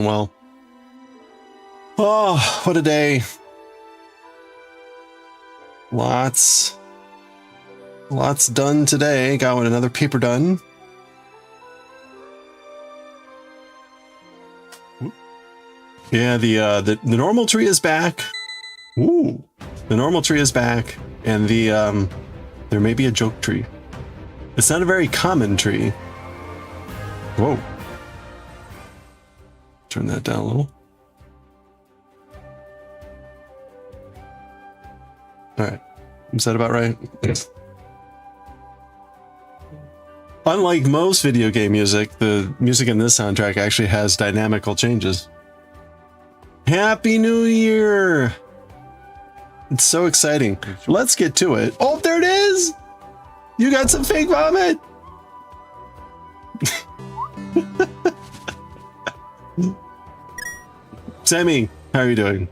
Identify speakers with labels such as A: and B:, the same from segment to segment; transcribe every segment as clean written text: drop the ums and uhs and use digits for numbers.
A: Well, oh, what a day. Lots done today. Got another paper done. Yeah, the normal tree is back. Ooh, the normal tree is back, and there may be a joke tree. It's not a very common tree. Whoa. Turn that down a little. All right, is that about right? Yes. Unlike most video game music, the music in this soundtrack actually has dynamical changes. Happy New Year! It's so exciting. Let's get to it. Oh, there it is! You got some fake vomit! Sammy, how are you doing?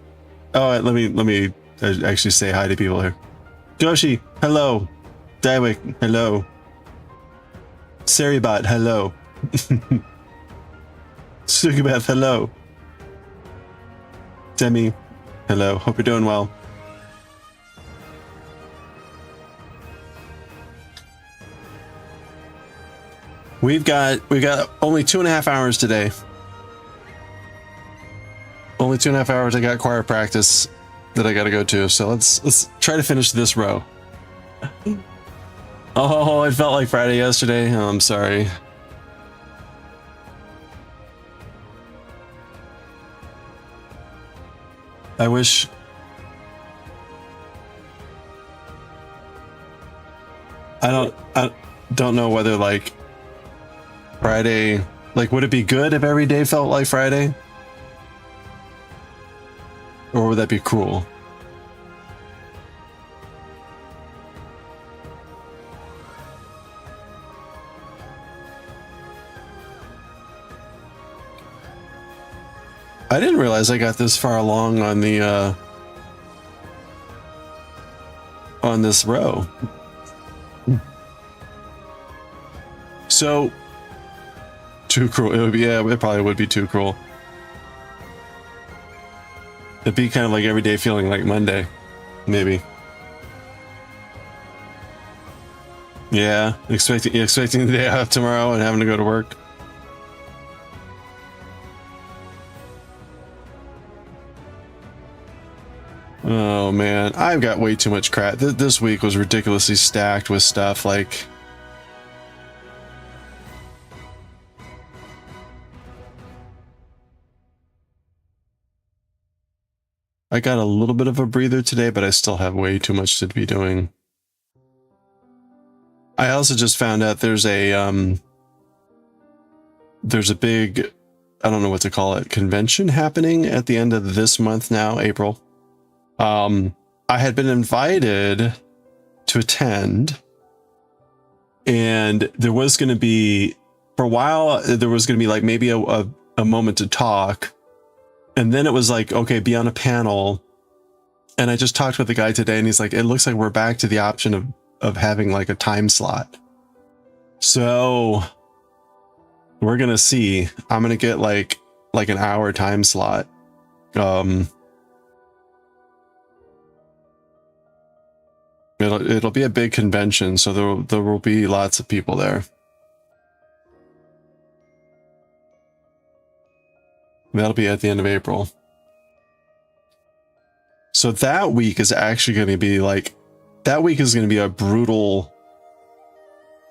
A: Oh, let me actually say hi to people here. Joshi, hello. Daiwick, hello. Saribot, hello. Sugabeth, hello. Demi, hello. Hope you're doing well. We've got only 2.5 hours today. Only 2.5 hours. I got choir practice that I got to go to. So let's try to finish this row. Oh, it felt like Friday yesterday. Oh, I'm sorry. I wish. I don't know whether like Friday, like would it be good if every day felt like Friday? Or would that be cruel? I didn't realize I got this far along on the on this row. So too cruel. It would be, yeah, it probably would be too cruel. It'd be kind of like every day feeling like Monday, maybe. Yeah, expecting the day off tomorrow and having to go to work. Oh man, I've got way too much crap. This week was ridiculously stacked with stuff like. I got a little bit of a breather today, but I still have way too much to be doing. I also just found out there's a big, I don't know what to call it, convention happening at the end of this month now, April. I had been invited to attend, and there was going to be, for a while, there was going to be like maybe a moment to talk. And then it was like, okay, be on a panel. And I just talked with the guy today and he's like, it looks like we're back to the option of having like a time slot. So we're going to see. I'm going to get like an hour time slot. It'll be a big convention, so there will be lots of people there. That'll be at the end of April. So that week is actually going to be like, that week is going to be a brutal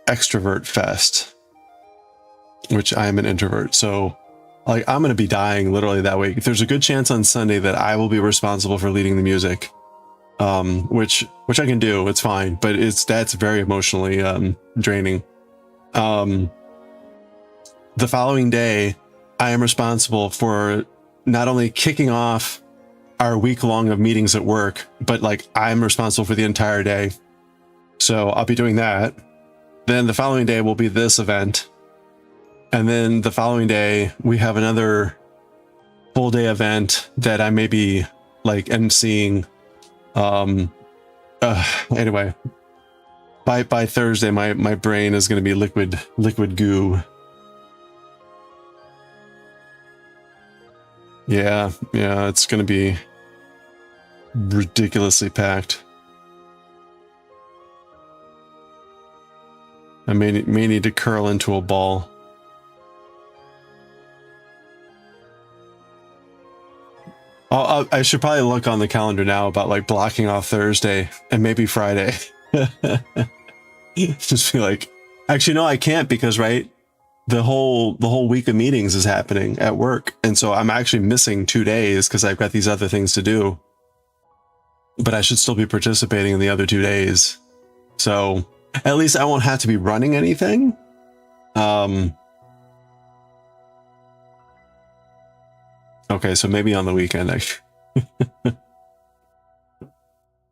A: extrovert fest, which I am an introvert. So like, I'm going to be dying literally that week. There's a good chance on Sunday that I will be responsible for leading the music, which I can do. It's fine, but that's very emotionally draining. The following day, I am responsible for not only kicking off our week long of meetings at work, but like I'm responsible for the entire day. So I'll be doing that. Then the following day will be this event. And then the following day, we have another full day event that I may be like emceeing. Anyway, by Thursday, my brain is going to be liquid goo. Yeah, yeah, it's gonna be ridiculously packed. I may need to curl into a ball. I should probably look on the calendar now about like blocking off Thursday and maybe Friday. Just be like, actually, no, I can't because, right, the whole week of meetings is happening at work. And so I'm actually missing 2 days because I've got these other things to do. But I should still be participating in the other 2 days. So at least I won't have to be running anything. Okay, so maybe on the weekend.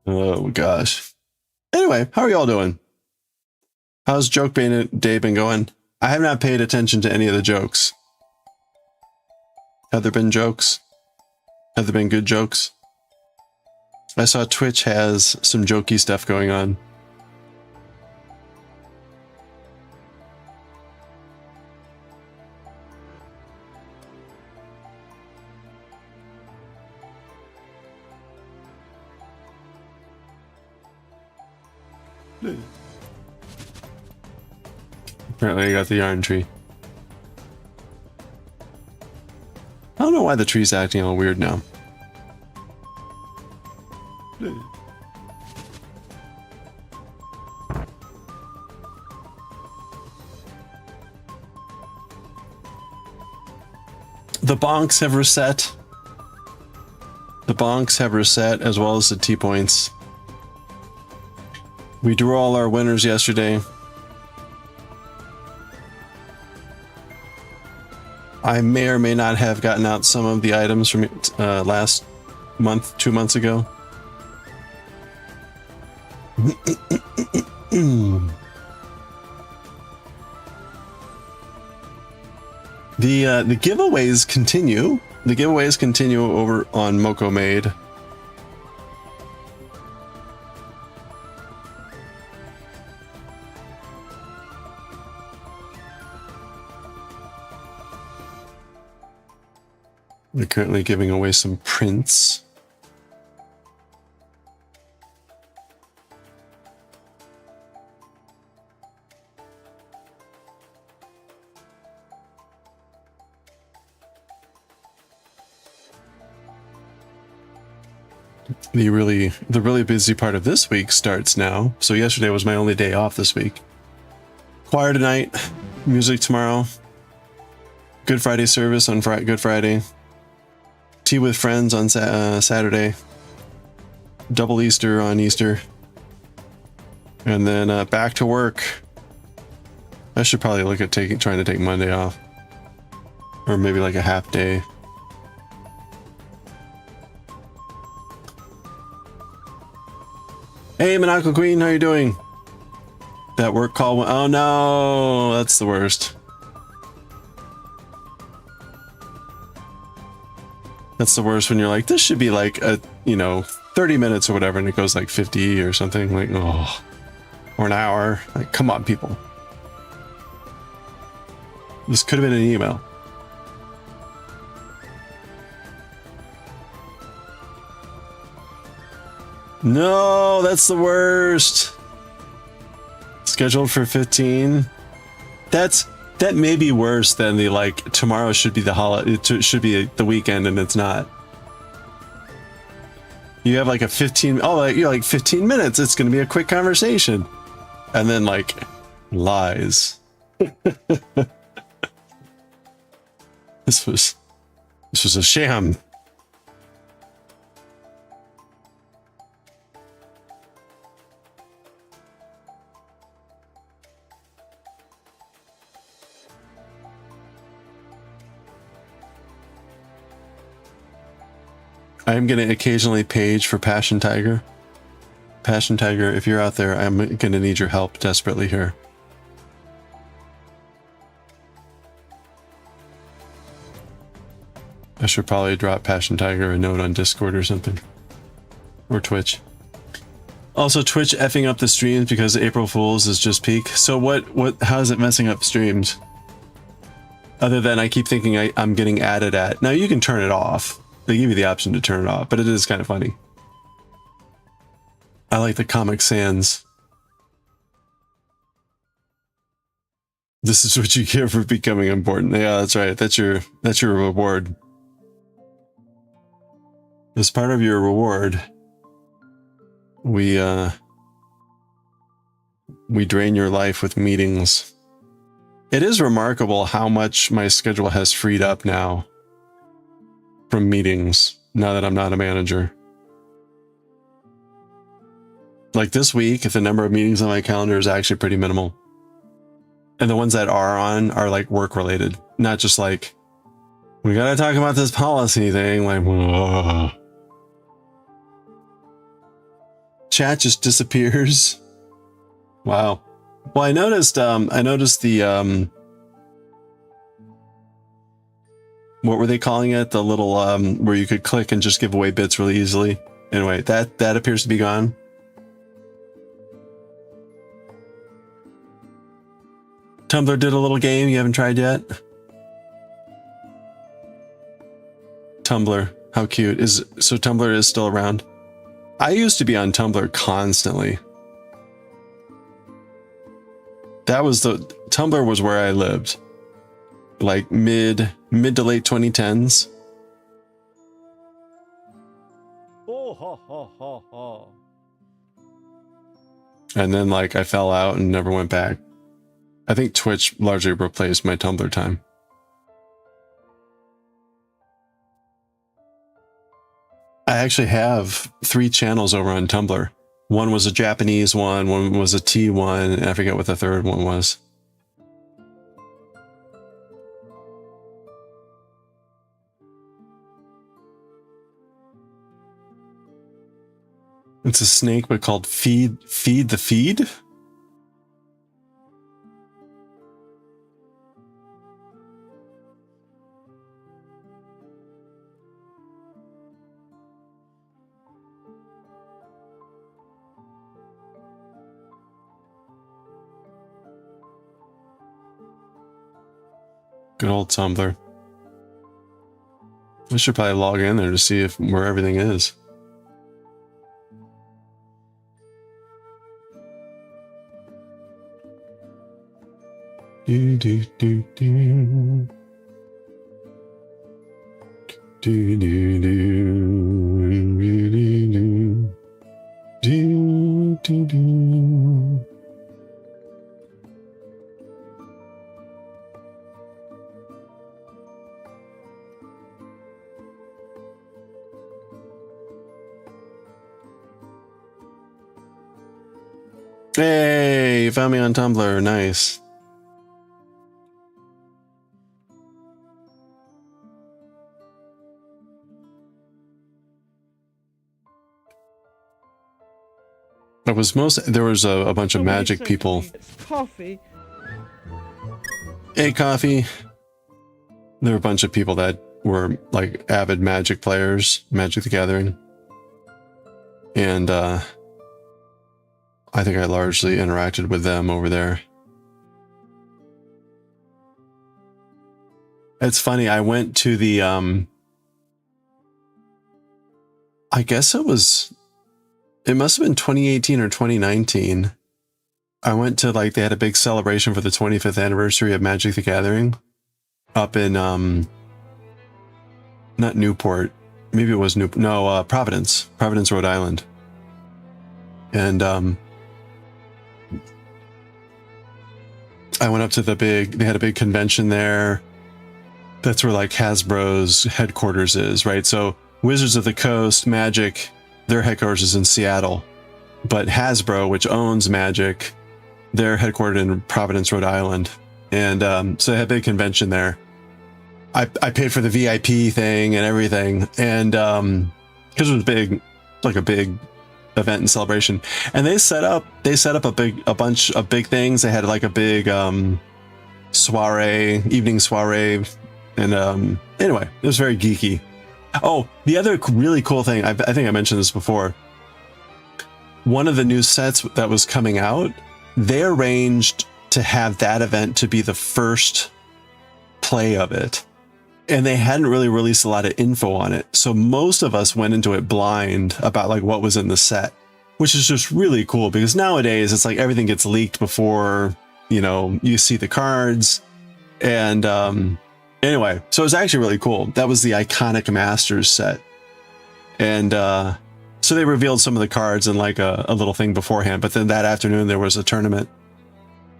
A: Oh gosh. Anyway, how are y'all doing? How's joke day been going? I have not paid attention to any of the jokes. Have there been jokes? Have there been good jokes? I saw Twitch has some jokey stuff going on. Apparently I got the yarn tree. I don't know why the tree's acting all weird now. The bonks have reset. The bonks have reset as well as the T-points. We drew all our winners yesterday. I may or may not have gotten out some of the items from last month, 2 months ago. The giveaways continue. The giveaways continue over on Moko Made. We're currently giving away some prints. The really busy part of this week starts now. So yesterday was my only day off this week. Choir tonight, music tomorrow. Good Friday service on Good Friday. Tea with friends on Saturday. Double Easter on Easter. And then back to work. I should probably look at trying to take Monday off. Or maybe like a half day. Hey, Monaco Queen, how you doing? That work call went, oh no, that's the worst. That's the worst when you're like, this should be like a, 30 minutes or whatever, and it goes like 50 or something, like, oh, or an hour. Like, come on, people. This could have been an email. No, that's the worst. Scheduled for 15. That may be worse than the like tomorrow should be the holiday. It should be the weekend and it's not. You have like a 15. Oh, you're like 15 minutes. It's going to be a quick conversation, and then like lies. This was a sham. I'm going to occasionally page for Passion Tiger. Passion Tiger, if you're out there, I'm going to need your help desperately here. I should probably drop Passion Tiger a note on Discord or something. Or Twitch. Also, Twitch effing up the streams because April Fool's is just peak. So how is it messing up streams? Other than I keep thinking I'm getting added at. Now you can turn it off. They give you the option to turn it off, but it is kind of funny. I like the Comic Sans. This is what you get for becoming important. Yeah, that's right. That's your reward. As part of your reward, we drain your life with meetings. It is remarkable how much my schedule has freed up now from meetings, now that I'm not a manager. Like this week, the number of meetings on my calendar is actually pretty minimal. And the ones that are on are like work related, not just like, we gotta talk about this policy thing, like, whoa. Chat just disappears. Wow. Well, I noticed the, what were they calling it? The little, where you could click and just give away bits really easily. Anyway, that appears to be gone. Tumblr did a little game you haven't tried yet? Tumblr, how cute. So Tumblr is still around? I used to be on Tumblr constantly. Tumblr was where I lived. Like mid to late 2010s. And then like I fell out and never went back. I think Twitch largely replaced my Tumblr time. I actually have 3 channels over on Tumblr. One was a Japanese one was a T one, and I forget what the third one was. It's a snake, but called Feed the Feed? Good old Tumblr. I should probably log in there to see where everything is. Do do do do. Do do do do do do do. Hey, you found me on Tumblr. Nice. There was a bunch of magic people.
B: Coffee.
A: Hey, Coffee. There were a bunch of people that were like avid Magic players, Magic the Gathering. And I think I largely interacted with them over there. It's funny, I went to the I guess it must have been 2018 or 2019. I went to they had a big celebration for the 25th anniversary of Magic the Gathering up in not Newport, maybe it was Providence, Rhode Island. And I went up to they had a big convention there. That's where like Hasbro's headquarters is, right? So Wizards of the Coast, Magic, their headquarters is in Seattle, but Hasbro, which owns Magic, they're headquartered in Providence, Rhode Island. And so they had a big convention there. I paid for the VIP thing and everything. And because it was big, like a big event and celebration. And they set up a bunch of big things. They had like a big evening soiree. And anyway, it was very geeky. Oh, the other really cool thing, I think I mentioned this before. One of the new sets that was coming out, they arranged to have that event to be the first play of it. And they hadn't really released a lot of info on it. So most of us went into it blind about like what was in the set, which is just really cool because nowadays it's like everything gets leaked before, you know, you see the cards. And anyway, so it was actually really cool. That was the iconic Masters set. And so they revealed some of the cards in like a little thing beforehand. But then that afternoon there was a tournament.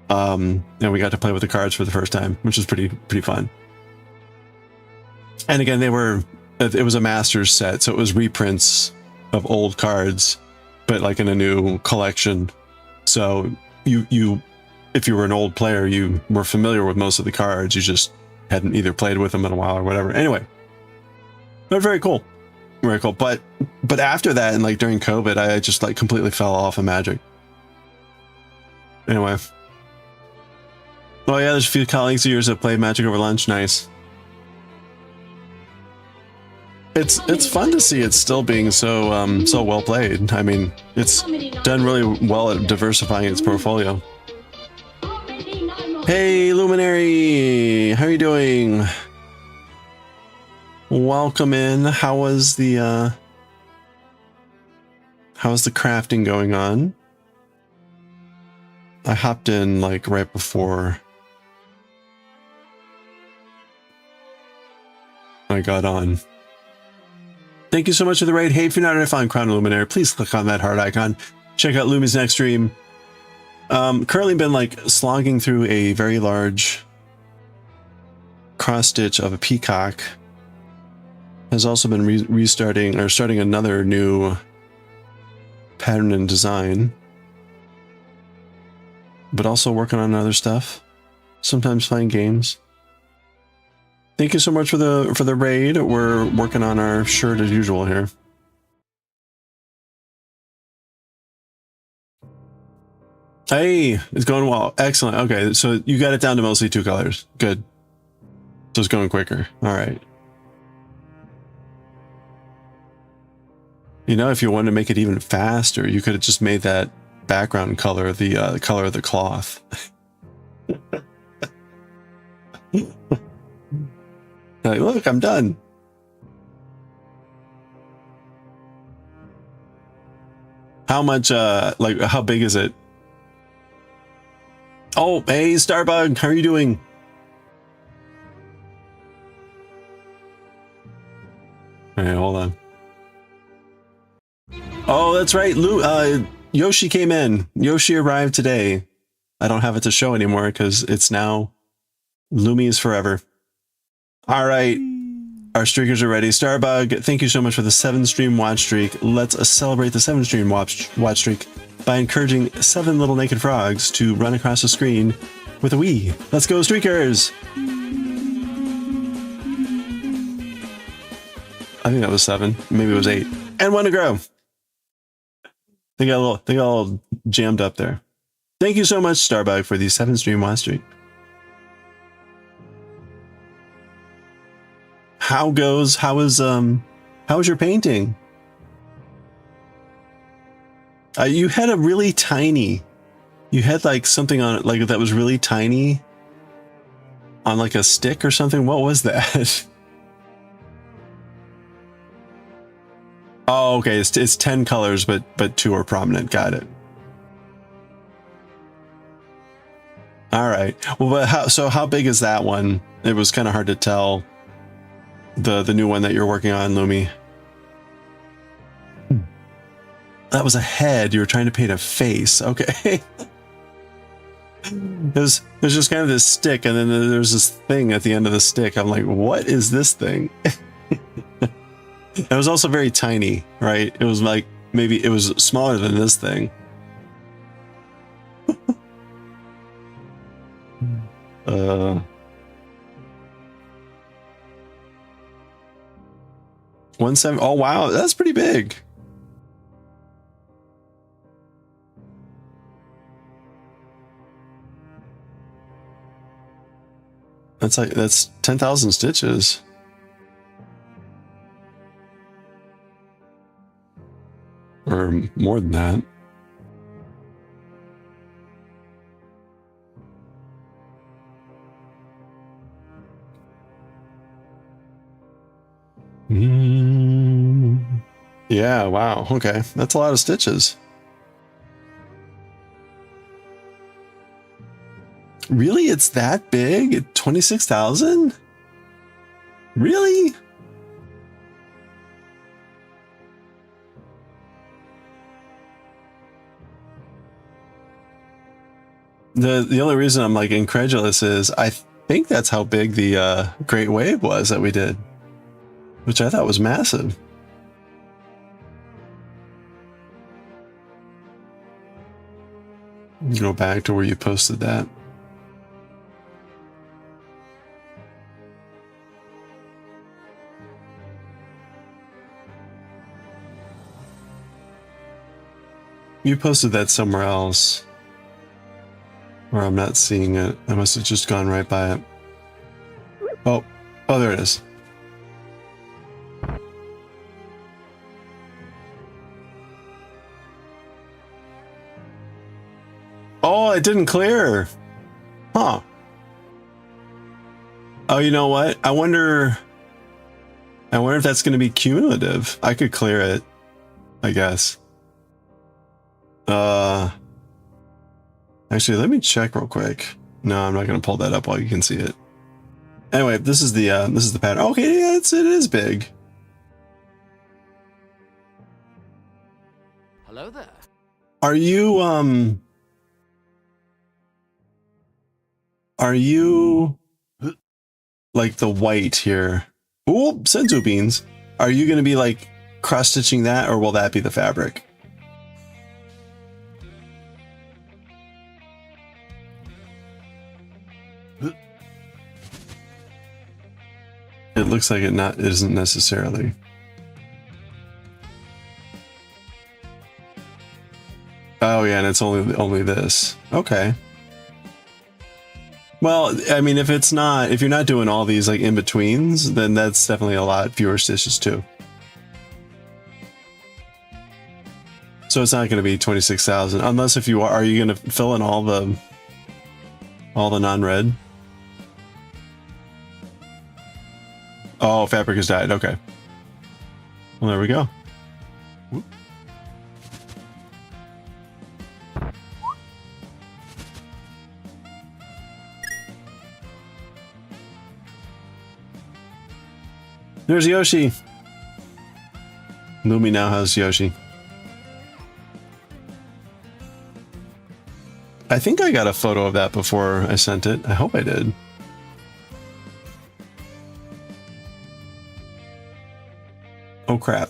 A: And we got to play with the cards for the first time, which was pretty fun. And again, it was a Masters set, so it was reprints of old cards, but like in a new collection. So if you were an old player, you were familiar with most of the cards. You just hadn't either played with them in a while or whatever. Anyway, but very cool, very cool. But after that, and like during COVID, I just like completely fell off of Magic. Anyway, oh yeah, there's a few colleagues of yours that played Magic over lunch. Nice. It's fun to see it still being so so well played. I mean, it's done really well at diversifying its portfolio. Hey, Luminary, how are you doing? Welcome in. How's the crafting going on? I hopped in like right before I got on. Thank you so much for the raid. Hey, if you're not already following Crown Luminary, please click on that heart icon. Check out Lumi's next stream. Currently been like slogging through a very large cross stitch of a peacock. Has also been starting another new pattern and design, but also working on other stuff. Sometimes playing games. Thank you so much for the raid. We're working on our shirt as usual here. Hey, it's going well. Excellent. Okay, so you got it down to mostly 2 colors. Good. So it's going quicker. All right. You know, if you wanted to make it even faster, you could have just made that background color the color of the cloth. Like, look, I'm done. How much, like, how big is it? Oh, hey, Starbug, how are you doing? Okay, hold on. Oh, that's right. Yoshi came in. Yoshi arrived today. I don't have it to show anymore because it's now Lumi is forever. All right. Our streakers are ready. Starbug, thank you so much for the 7-stream watch streak. Let's celebrate the 7-stream watch streak by encouraging 7 little naked frogs to run across the screen with a Wii. Let's go, streakers! I think that was 7. Maybe it was 8. And 1 to grow. They got a little jammed up there. Thank you so much, Starbug, for the 7-stream watch streak. How is your painting? You had a really tiny, you had like something on it, like that was really tiny on like a stick or something. What was that? Oh, okay. It's 10 colors, but 2 are prominent. Got it. All right. Well, but how big is that one? It was kind of hard to tell. The new one that you're working on, Lumi. That was a head. You were trying to paint a face. Okay. There's just kind of this stick, and then there's this thing at the end of the stick. I'm like, what is this thing? It was also very tiny, right? It was like, maybe it was smaller than this thing. 1.7. Oh wow, that's pretty big. That's 10,000 stitches. Or more than that. Yeah, wow. Okay. That's a lot of stitches. Really? It's that big? 26,000? Really? The only reason I'm like incredulous is I think that's how big the Great Wave was that we did, which I thought was massive. Go back to where you posted that. You posted that somewhere else. Or I'm not seeing it. I must have just gone right by it. Oh, there it is. Oh, it didn't clear. Huh. Oh, you know what? I wonder if that's going to be cumulative. I could clear it, I guess. Actually, let me check real quick. No, I'm not going to pull that up while you can see it. Anyway, this is the pattern. Okay, yeah, it is big.
B: Hello there.
A: Are you like the white here? Ooh, senzu beans. Are you going to be like cross stitching that, or will that be the fabric? It looks like it isn't necessarily. Oh yeah, and it's only this. Okay. Well, I mean, if you're not doing all these like in betweens, then that's definitely a lot fewer stitches too. So it's not going to be 26,000 unless if you are you going to fill in all the non-red? Oh, fabric has died. Okay. Well, there we go. Whoop. There's Yoshi. Lumi now has Yoshi. I think I got a photo of that before I sent it. I hope I did. Oh crap.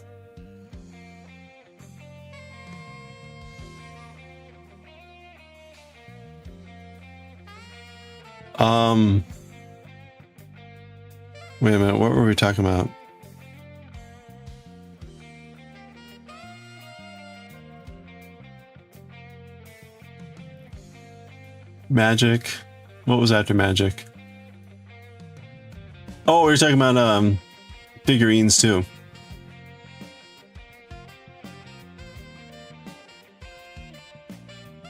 A: Wait a minute, what were we talking about? Magic. What was after magic? Oh, we were talking about figurines too.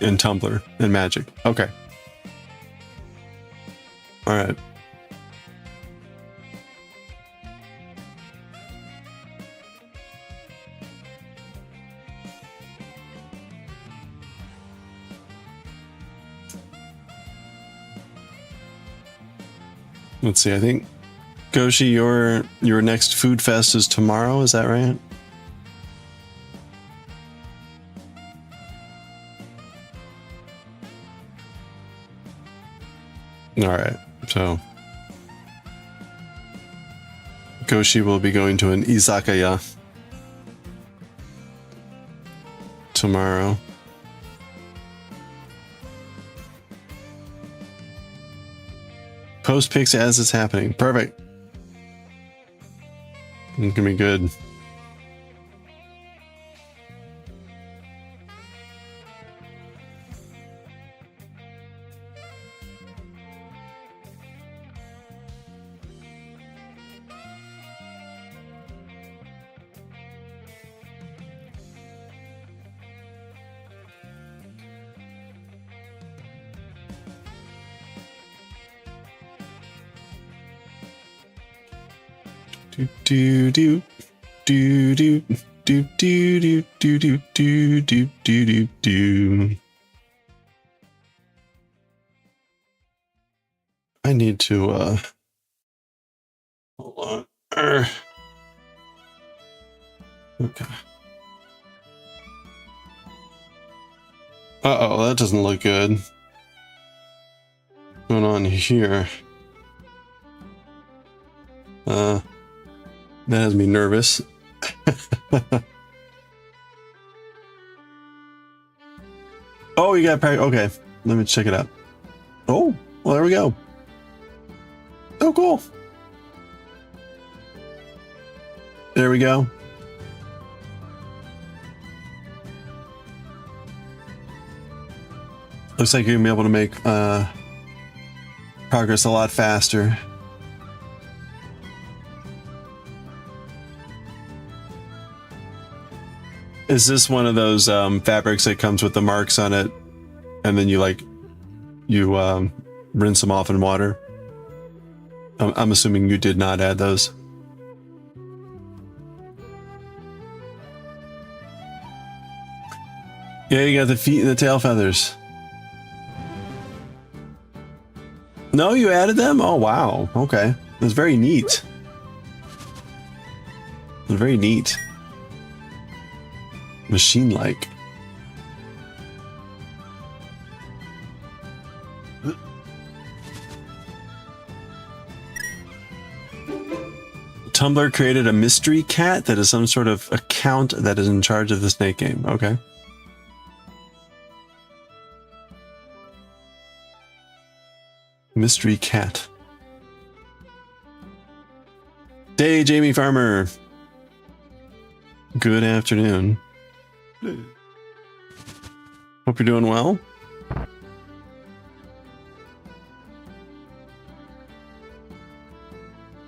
A: In Tumblr and magic. Okay. All right. Let's see. I think Goshi, your next food fest is tomorrow. Is that right? All right. So Goshi will be going to an izakaya tomorrow. Post pics as it's happening. Perfect. It's gonna be good. Do. do do do do do do do do do do do. I need to hold on. Okay. Uh-oh, that doesn't look good. What's going on here? That has me nervous. Oh, you got okay. Let me check it out. Oh, well, there we go. Oh, cool. There we go. Looks like you're gonna be able to make progress a lot faster. Is this one of those fabrics that comes with the marks on it, and then you rinse them off in water? I'm assuming you did not add those. Yeah, you got the feet and the tail feathers. No, you added them? Oh, wow. Okay. That's very neat. Very neat. Machine-like. Tumblr created a mystery cat that is some sort of account that is in charge of the snake game. Okay. Mystery cat. Hey, Jamie Farmer. Good afternoon. Hope you're doing well.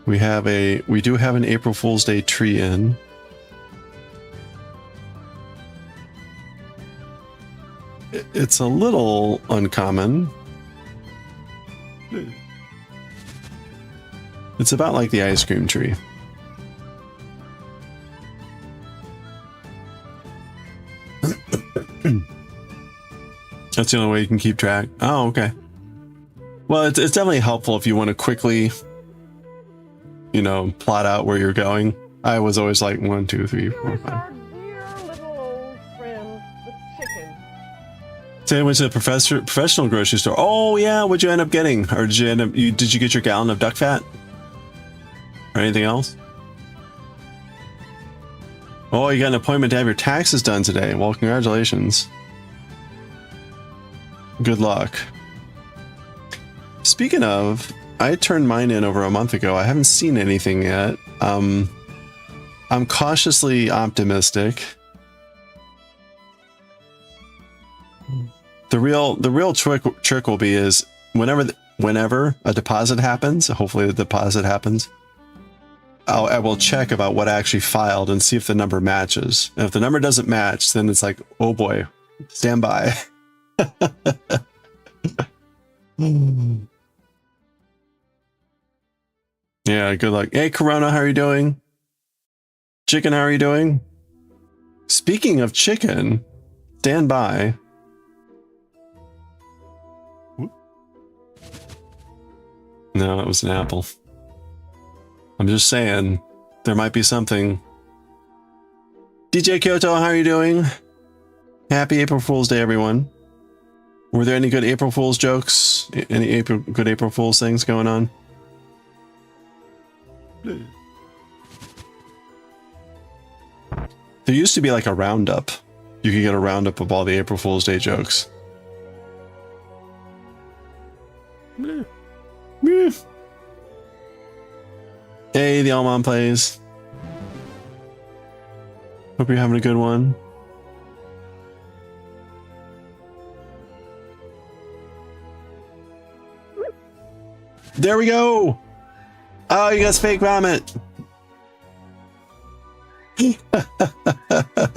A: We do have an April Fool's Day tree in. It's a little uncommon. It's about like the ice cream tree. That's the only way you can keep track. Oh, okay. Well, it's definitely helpful if you want to quickly, you know, plot out where you're going. I was always like 1, 2, 3, 4, 5. Today I went to the professional grocery store. Oh yeah, what'd you end up getting? Or did you get your gallon of duck fat? Or anything else? Oh, you got an appointment to have your taxes done today. Well, congratulations. Good luck. Speaking of, I turned mine in over a month ago. I haven't seen anything yet. I'm cautiously optimistic. The real trick will be is whenever a deposit happens, hopefully the deposit happens, I will check about what I actually filed and see if the number matches. And if the number doesn't match, then it's like, oh boy, stand by. Yeah, good luck. Hey, Corona, how are you doing? Chicken, how are you doing? Speaking of chicken, stand by. No, it was an apple. I'm just saying, there might be something. DJ Kyoto, how are you doing? Happy April Fool's Day, everyone. Were there any good April Fool's jokes? Any good April Fool's things going on? There used to be like a roundup. You could get a roundup of all the April Fool's Day jokes. Hey, the Almond plays. Hope you're having a good one. There we go. Oh, you guys fake vomit.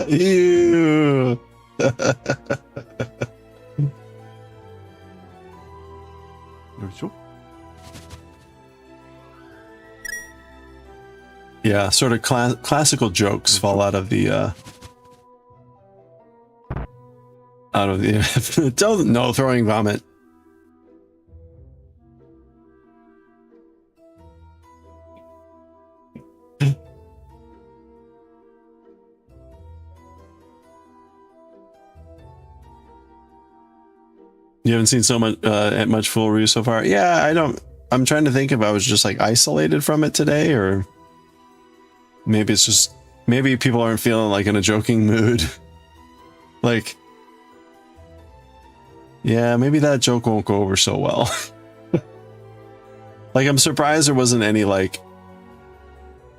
A: Ew. Yeah, sort of classical jokes fall out of the don't no throwing vomit. You haven't seen so much full review so far? Yeah, I don't. I'm trying to think if I was just like isolated from it today, or maybe it's just maybe people aren't feeling like in a joking mood. Like, yeah, maybe that joke won't go over so well. Like, I'm surprised there wasn't any like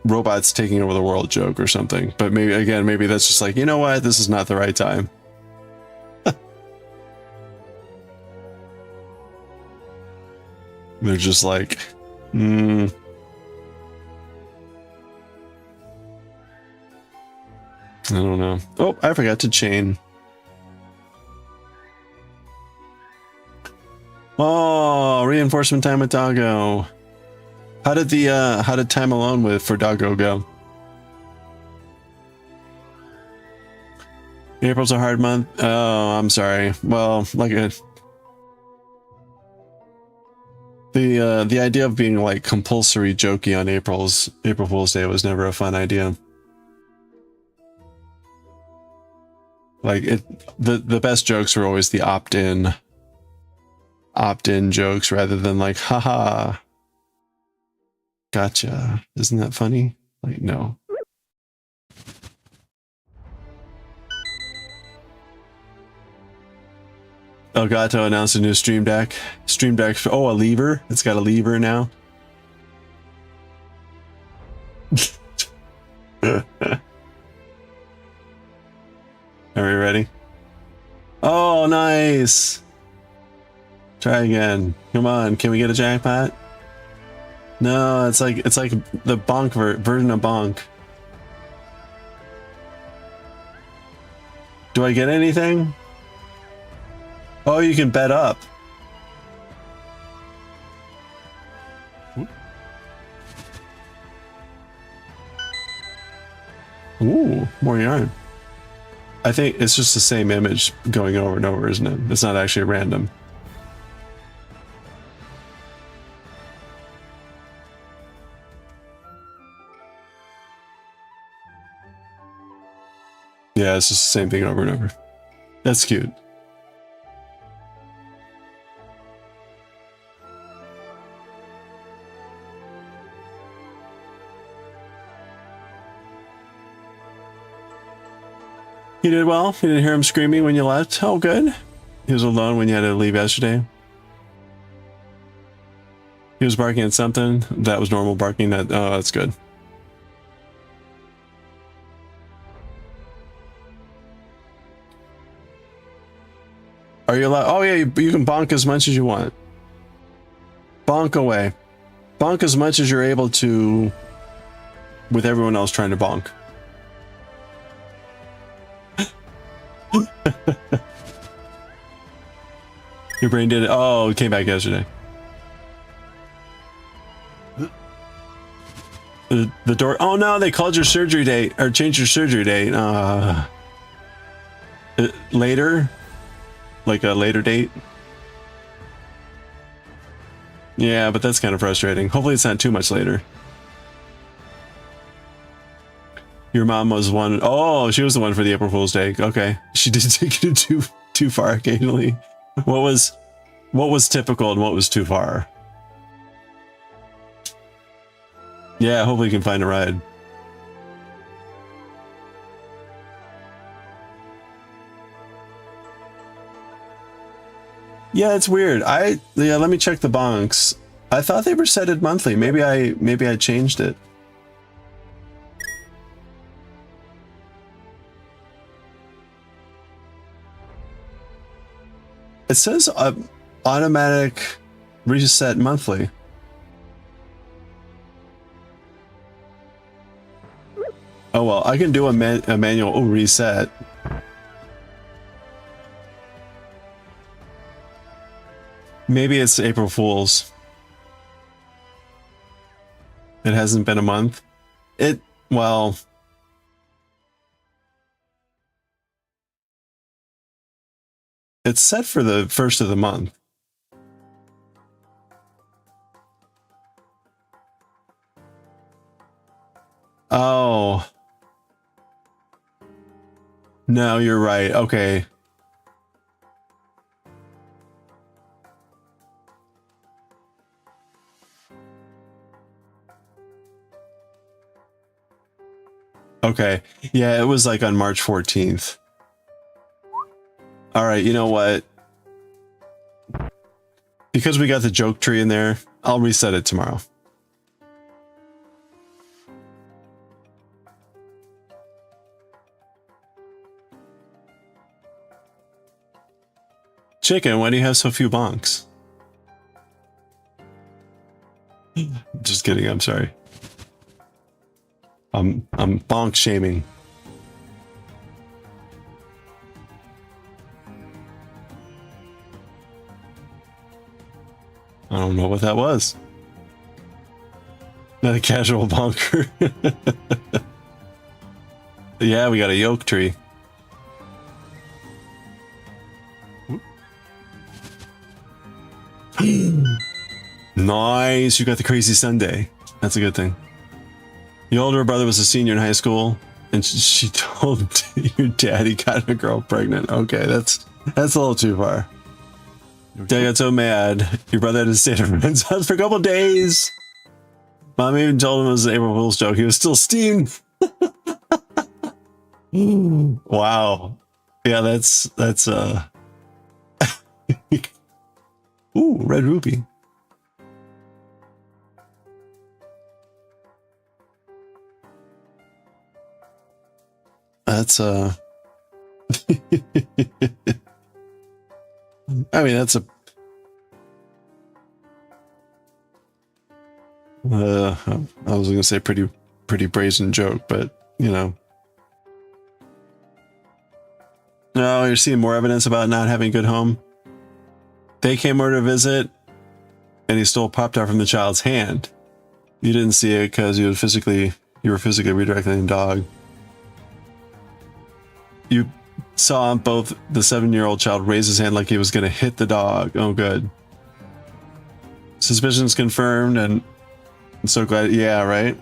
A: robots taking over the world joke or something. But maybe again, maybe that's just like, you know what, this is not the right time. They're just like, I don't know. Oh, I forgot to chain. Oh, reinforcement time with Doggo. How did time alone for Doggo go? April's a hard month. Oh, I'm sorry. Well, like the idea of being like compulsory jokey on April Fool's Day was never a fun idea. Like the best jokes were always the opt-in jokes rather than like, haha, gotcha. Isn't that funny? Like, no. Elgato announced a new Stream Deck. Stream Deck, oh, a lever. It's got a lever now. Are we ready? Oh, nice. Try again. Come on, can we get a jackpot? No, it's like the bonk version of bonk. Do I get anything? Oh, you can bet up. Ooh, more yarn. I think it's just the same image going over and over, isn't it? It's not actually random. Yeah, it's just the same thing over and over. That's cute. He did well. You didn't hear him screaming when you left. Oh, good. He was alone when you had to leave yesterday. He was barking at something. That was normal barking. Oh, that's good. Are you allowed? Oh, yeah, you can bonk as much as you want. Bonk away. Bonk as much as you're able to with everyone else trying to bonk. Your brain did it. Oh, it came back yesterday. The door. Oh no, they called your surgery date or changed your surgery date. Later, like a later date. Yeah, but that's kind of frustrating. Hopefully, it's not too much later. Your mom was one. Oh, she was the one for the April Fool's Day. Okay, she did take it too far occasionally. What was typical and what was too far? Yeah, hopefully you can find a ride. Yeah, it's weird. Yeah, let me check the bonks. I thought they were set at monthly. Maybe I changed it. It says automatic reset monthly. Oh well, I can do a manual reset. Maybe it's April Fool's. It hasn't been a month. Well, it's set for the first of the month. Oh. No, you're right. Okay. Okay. Yeah, it was like on March 14th. All right, you know what? Because we got the joke tree in there, I'll reset it tomorrow. Chicken, why do you have so few bonks? Just kidding, I'm sorry. I'm bonk shaming. I don't know what that was. Not a casual bonker. Yeah, we got a yoke tree. Nice, you got the crazy Sunday. That's a good thing. Your older brother was a senior in high school, and she told your daddy got a girl pregnant. Okay, that's a little too far. Dad got so mad. Your brother had to stay at a friend's house for a couple days. Mom even told him it was an April Fool's joke. He was still steamed. Wow. Yeah, that's ooh, red rupee. That's I mean, that's a I was gonna say pretty brazen joke, but you know. No, you're seeing more evidence about not having a good home. They came over to visit, and he stole Pop-Tart from the child's hand. You didn't see it because you were physically redirecting the dog. You saw both the 7-year-old child raise his hand like he was going to hit the dog. Oh, good. Suspicions confirmed, and I'm so glad. Yeah, right?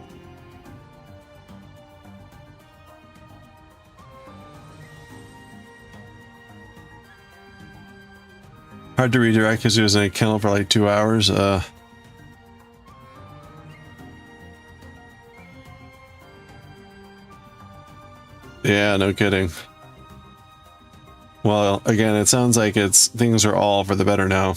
A: Hard to redirect because he was in a kennel for like 2 hours. Yeah, no kidding. Well, again, it sounds like things are all for the better now.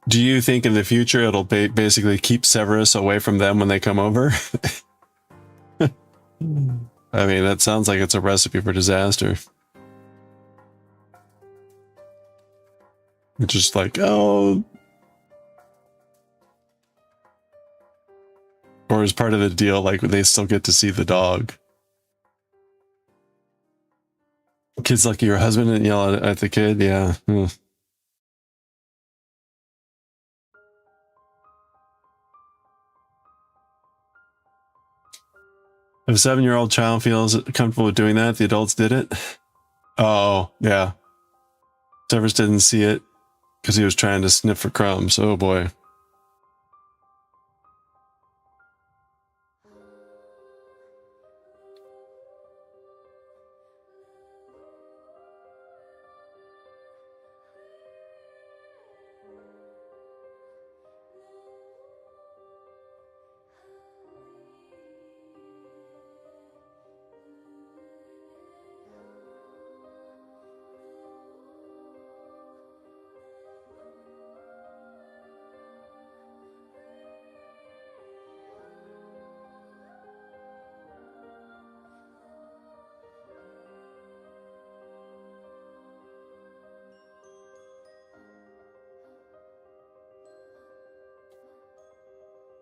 A: Do you think in the future it'll basically keep Severus away from them when they come over? I mean, that sounds like it's a recipe for disaster. It's just like, oh. Or as part of the deal, like they still get to see the dog. Kid's lucky your husband didn't yell at the kid. Yeah. If a 7-year-old child feels comfortable with doing that, the adults did it. Oh, yeah. Severus didn't see it because he was trying to sniff for crumbs. Oh boy.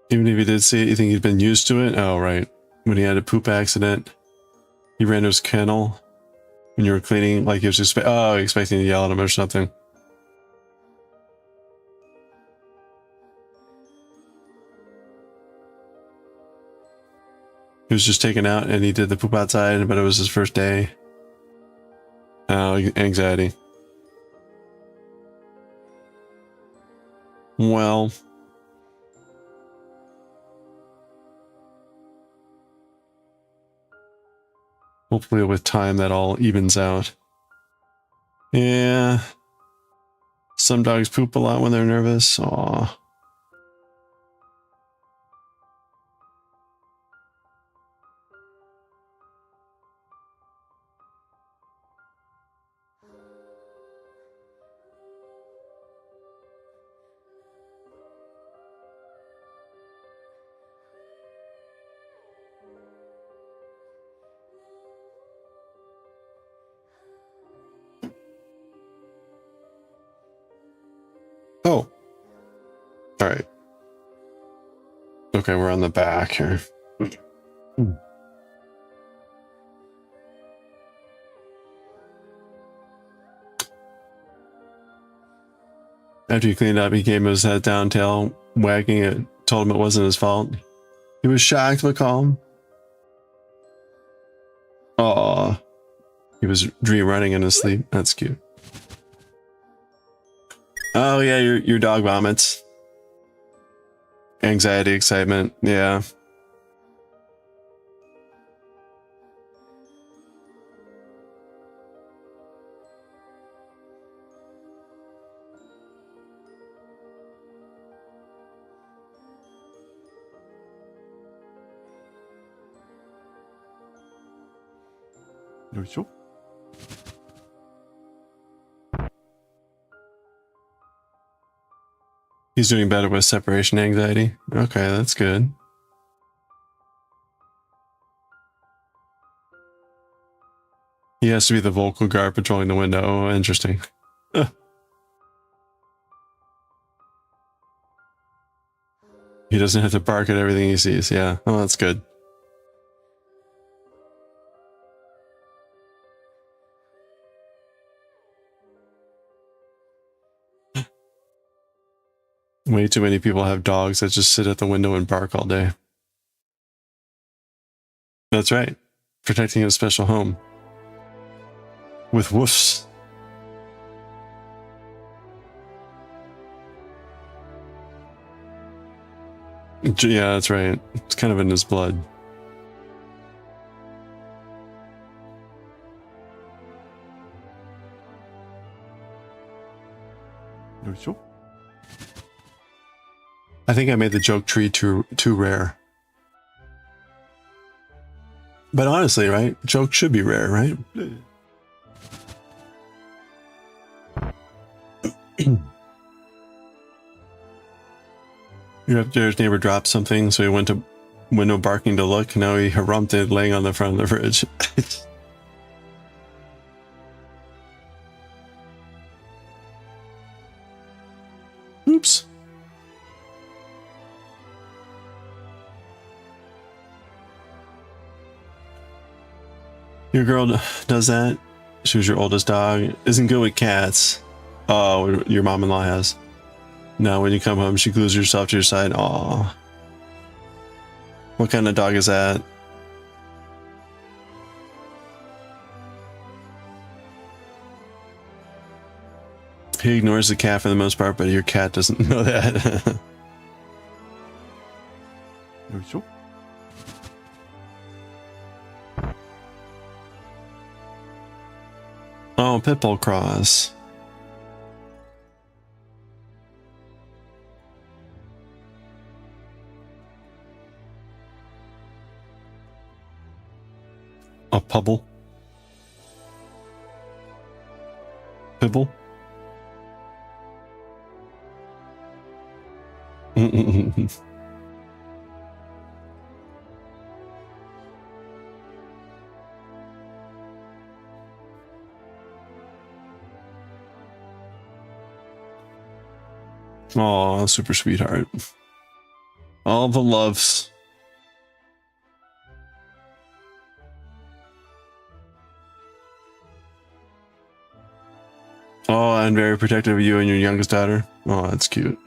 A: Even if he did see it, you think he'd been used to it? Oh, right. When he had a poop accident, he ran to his kennel when you were cleaning, like he was just expecting to yell at him or something. He was just taken out and he did the poop outside, but it was his first day. Oh, anxiety. Well, hopefully with time that all evens out. Yeah. Some dogs poop a lot when they're nervous. Aw. Oh. All right. Okay, we're on the back here. After he cleaned up, he gave him his head down, tail wagging it, told him it wasn't his fault. He was shocked but calm. Aw. He was dream running in his sleep. That's cute. Oh yeah, your dog vomits. Anxiety, excitement, yeah. He's doing better with separation anxiety. Okay, that's good. He has to be the vocal guard patrolling the window. Oh, interesting. He doesn't have to bark at everything he sees. Yeah. Oh, that's good. Way too many people have dogs that just sit at the window and bark all day. That's right. Protecting a special home. With woofs. Yeah, that's right. It's kind of in his blood. I think I made the joke tree too rare. But honestly, right? Jokes should be rare, right? Your upstairs neighbor dropped something, so he went to window barking to look. Now he harrumped laying on the front of the fridge. Oops. Your girl does that? She was your oldest dog. Isn't good with cats. Oh, your mom-in-law has. Now when you come home, she glues herself to your side. Aw. What kind of dog is that? He ignores the cat for the most part, but your cat doesn't know that. Oh, Pitbull Cross. A Pubble? Pibble? Oh, super sweetheart. All the loves. Oh, and very protective of you and your youngest daughter. Oh, that's cute.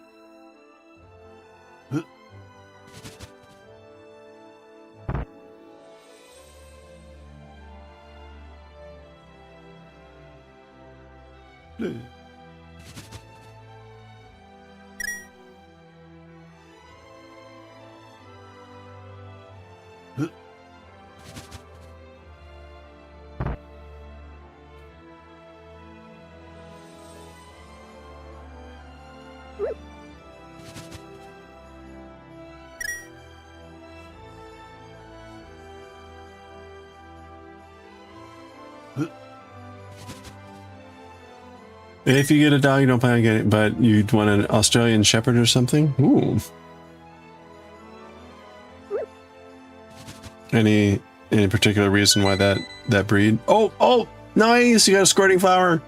A: If you get a dog, you don't plan on getting it, but you'd want an Australian Shepherd or something. Ooh. Any particular reason why that breed? Oh, nice! You got a squirting flower.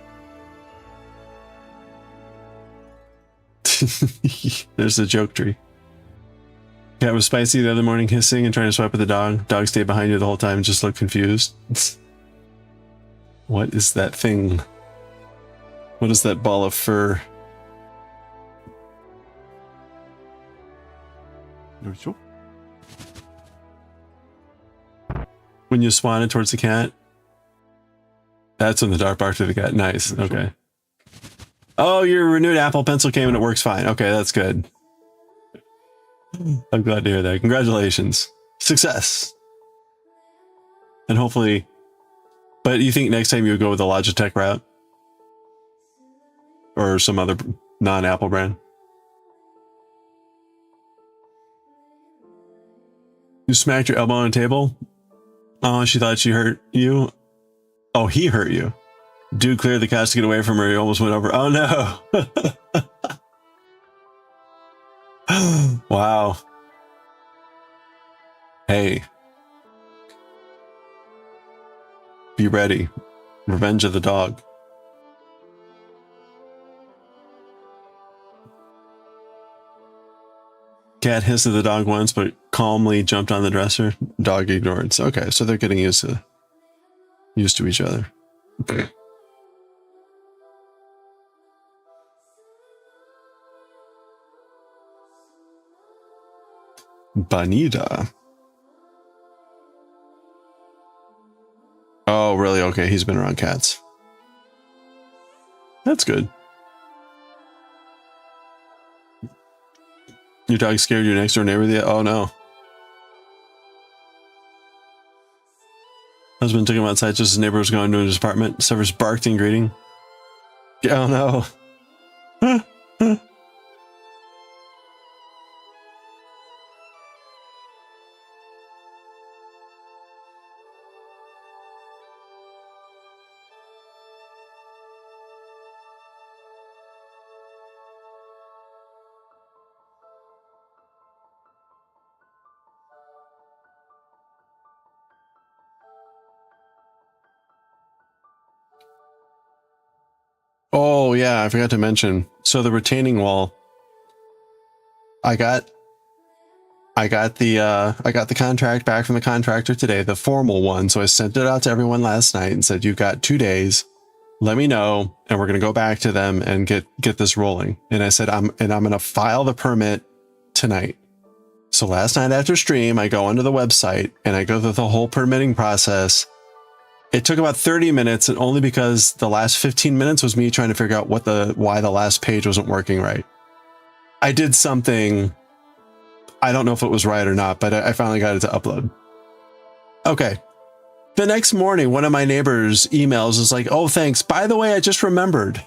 A: There's the joke tree. Cat was spicy the other morning, hissing and trying to swipe at the dog. Dog stayed behind you the whole time and just looked confused. What is that thing? What is that ball of fur? When you swanted towards the cat? That's when the dog barked at the cat. Nice. Okay. Oh, your renewed Apple Pencil came and it works fine. Okay, that's good. I'm glad to hear that. Congratulations. Success. And hopefully... But you think next time you would go with the Logitech route? Or some other non-Apple brand? You smacked your elbow on a table? Oh, she thought she hurt you? Oh, he hurt you. Dude cleared the couch to get away from her. He almost went over. Oh, no. Wow. Hey. Be ready. Revenge of the dog. Cat hissed at the dog once, but calmly jumped on the dresser. Dog ignored. So, okay, so they're getting used to each other. Bonita. Oh, really? Okay, he's been around cats. That's good. Your dog scared your next door neighbor yet? Oh, no. Husband took him outside just as neighbor was going to his apartment. Suffers barked in greeting. Oh, no. Oh, yeah, I forgot to mention. So the retaining wall, I got the contract back from the contractor today, the formal one. So I sent it out to everyone last night and said, you've got 2 days. Let me know, and we're going to go back to them and get this rolling. And I said, I'm going to file the permit tonight. So last night after stream, I go onto the website and I go through the whole permitting process. It took about 30 minutes, and only because the last 15 minutes was me trying to figure out why the last page wasn't working right. I did something. I don't know if it was right or not, but I finally got it to upload. Okay. The next morning, one of my neighbors' emails is like, oh, thanks. By the way, I just remembered.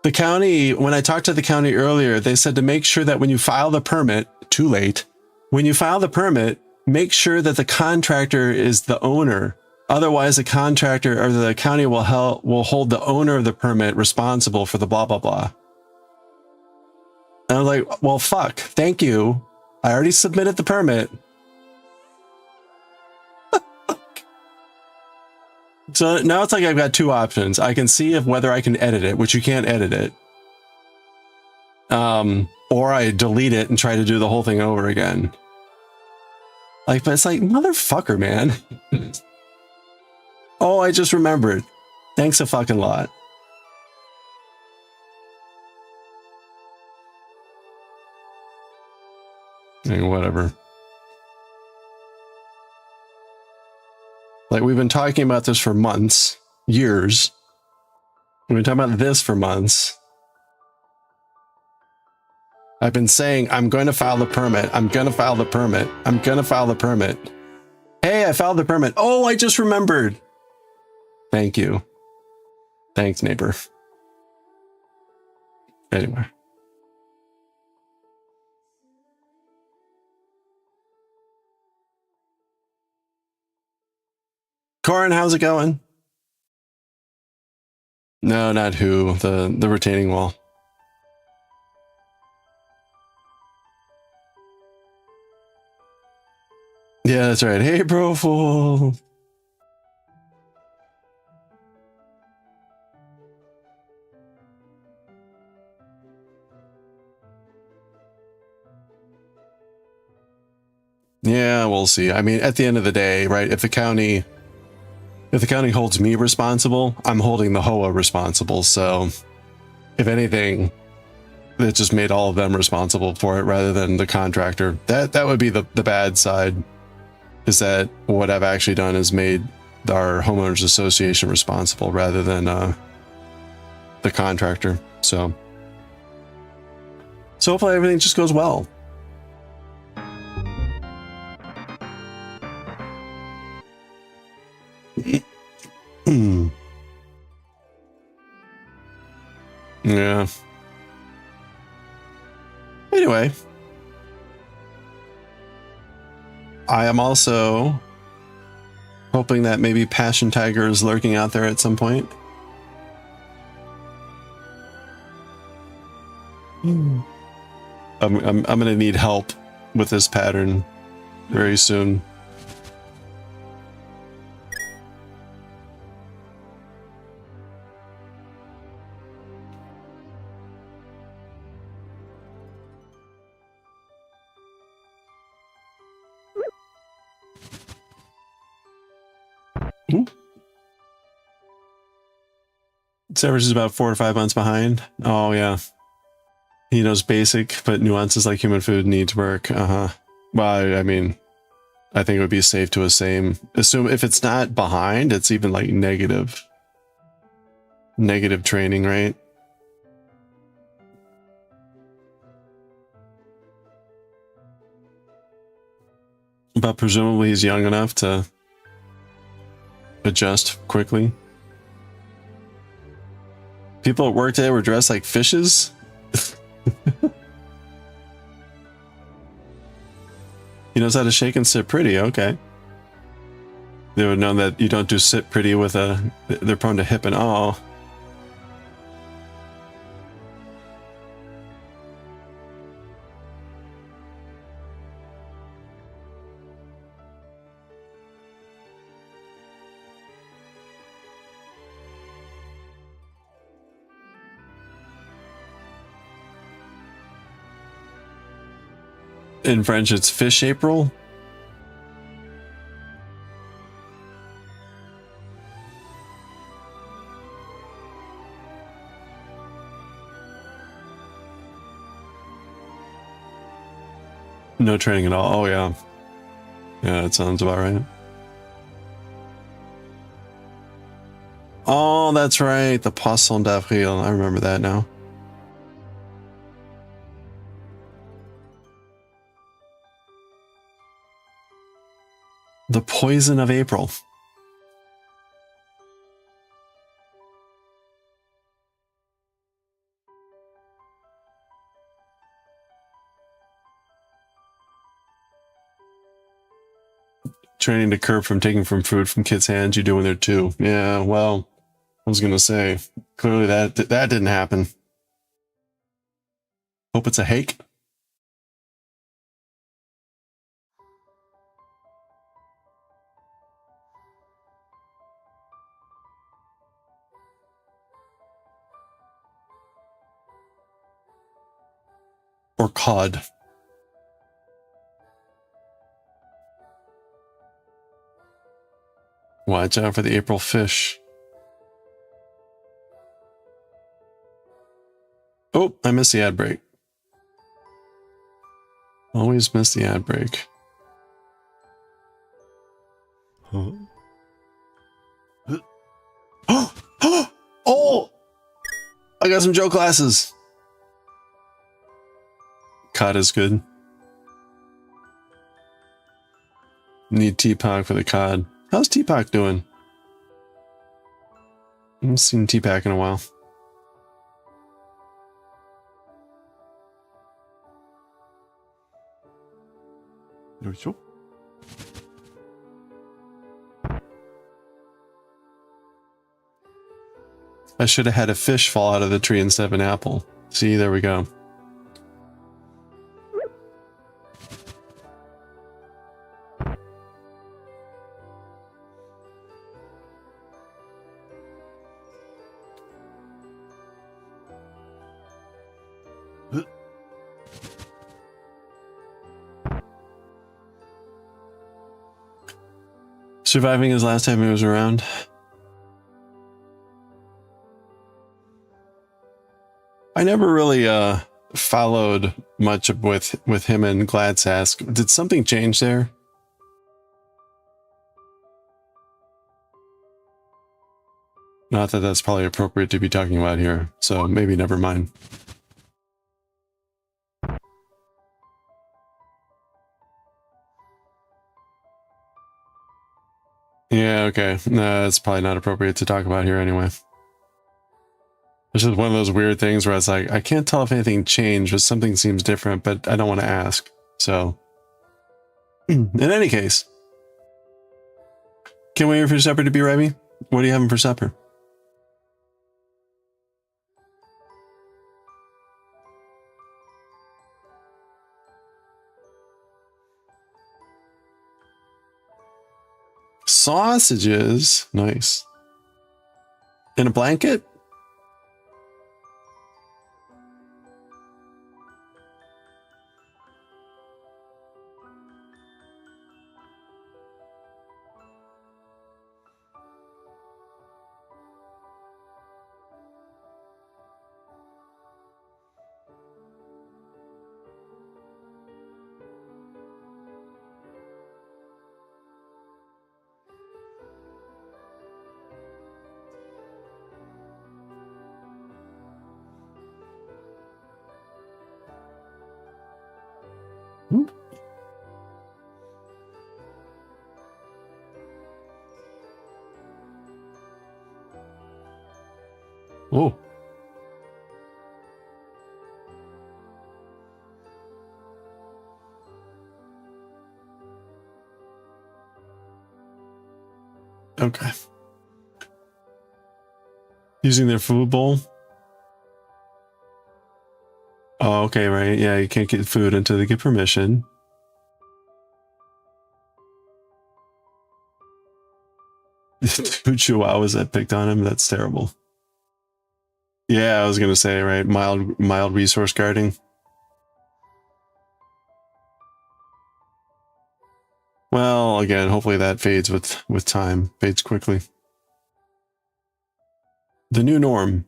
A: The county, when I talked to the county earlier, they said to make sure that when you file the permit, too late, when you file the permit, make sure that the contractor is the owner. Otherwise, the contractor or the county will hold the owner of the permit responsible for the blah, blah, blah. And I was like, well, fuck, thank you. I already submitted the permit. So now it's like I've got two options. I can see whether I can edit it, which you can't edit it. Or I delete it and try to do the whole thing over again. Like, but it's like, motherfucker, man. Oh, I just remembered. Thanks a fucking lot. Whatever. Like, we've been talking about this for months, years. We've been talking about this for months. I've been saying, I'm going to file the permit. I'm going to file the permit. I'm going to file the permit. Hey, I filed the permit. Oh, I just remembered. Thank you. Thanks, neighbor. Anyway. Corin, how's it going? No, not who. The retaining wall. Yeah, that's right. Hey, Broful. Yeah, we'll see. I mean, at the end of the day, right? If the county holds me responsible, I'm holding the HOA responsible. So, if anything, it just made all of them responsible for it rather than the contractor. That would be the bad side. Is that what I've actually done is made our homeowners association responsible rather than the contractor. So hopefully everything just goes well. Yeah. Anyway, I am also hoping that maybe Passion Tiger is lurking out there at some point. I'm gonna need help with this pattern very soon. Savage is about 4 or 5 months behind. Oh yeah. He knows basic, but nuances like human food needs work. Well, I mean, I think it would be safe to assume if it's not behind, it's even like negative training, right? But presumably he's young enough to adjust quickly. People at work today were dressed like fishes. He knows how to shake and sit pretty. Okay. They would know that you don't do sit pretty with they're prone to hip and all. In French, it's fish April. No training at all. Oh, yeah. Yeah, that sounds about right. Oh, that's right. The Poisson d'Avril. I remember that now. The Poison of April. Training to curb from taking from food from kids' hands. You do when they're 2. Yeah, well, I was gonna say, clearly that didn't happen. Hope it's a hake. Or cod. Watch out for the April fish. Oh, I missed the ad break. Always miss the ad break. Huh? Oh! I got some Joe glasses. Cod is good. Need T-Pac for the cod. How's T-Pac doing? I haven't seen T-Pac in a while. I should have had a fish fall out of the tree instead of an apple. See, there we go. Surviving his last time he was around. I never really followed much with him and Gladsask. Did something change there? Not that that's probably appropriate to be talking about here, so maybe never mind. Yeah, okay. No, it's probably not appropriate to talk about here anyway. It's just one of those weird things where it's like, I can't tell if anything changed, but something seems different, but I don't want to ask. So, in any case, can't wait for supper to be ready. What are you having for supper? Sausages. Nice. In a blanket? Oh. Okay. Using their food bowl? Oh, okay, right. Yeah, you can't get food until they get permission. Two chihuahuas that picked on him, that's terrible. Yeah, I was gonna say, right, mild resource guarding. Well, again, hopefully that fades with time, fades quickly. The new norm.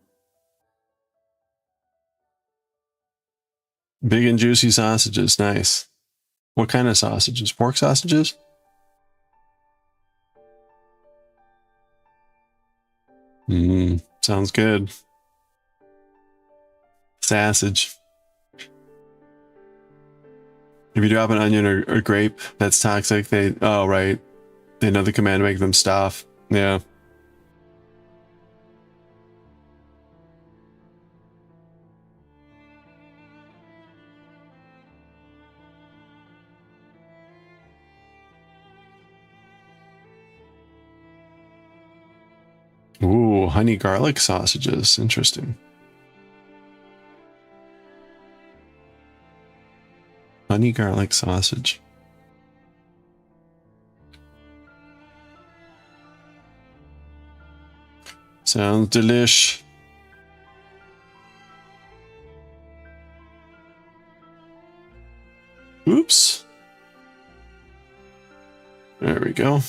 A: Big and juicy sausages, nice. What kind of sausages? Pork sausages? Sounds good. Sausage. If you drop an onion or grape that's toxic, oh right, they know the command to make them stop. Yeah. Ooh, honey garlic sausages. Interesting. Honey garlic sausage. Sounds delish. Oops. There we go.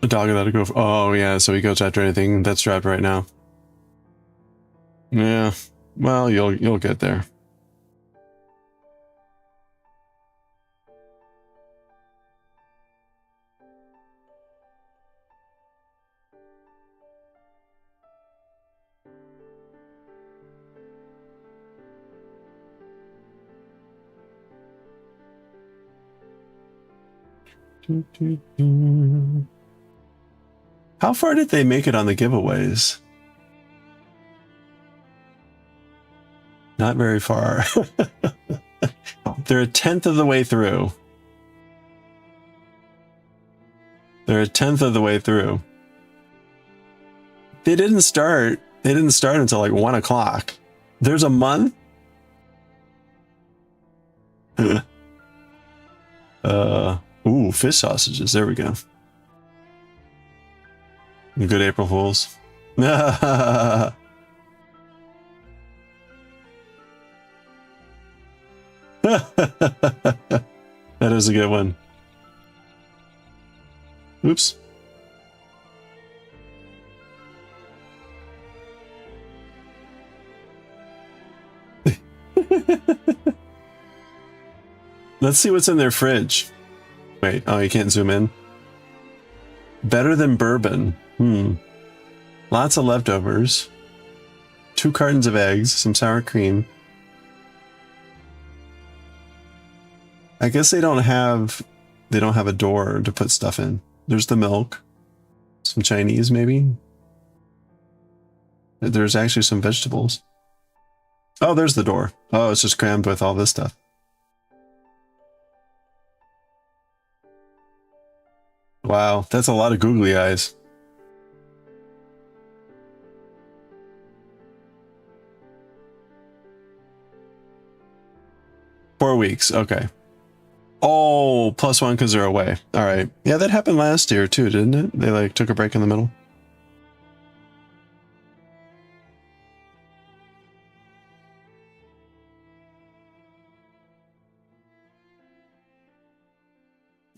A: The dog that'll go. Oh yeah, so he goes after anything that's trapped right now. Yeah. Well, you'll get there. How far did they make it on the giveaways? Not very far. They're a 10th of the way through. They're a 10th of the way through. They didn't start until like 1 o'clock. There's a month. Ooh, fish sausages. There we go. Good April Fools. That is a good one. Oops. Let's see what's in their fridge. Wait, oh, you can't zoom in. Better than bourbon. Lots of leftovers. 2 cartons of eggs, some sour cream. I guess they don't have a door to put stuff in. There's the milk. Some Chinese, maybe. There's actually some vegetables. Oh, there's the door. Oh, it's just crammed with all this stuff. Wow, that's a lot of googly eyes. Four weeks, okay. Oh, +1 because they're away. All right. Yeah, that happened last year too, didn't it? They like took a break in the middle.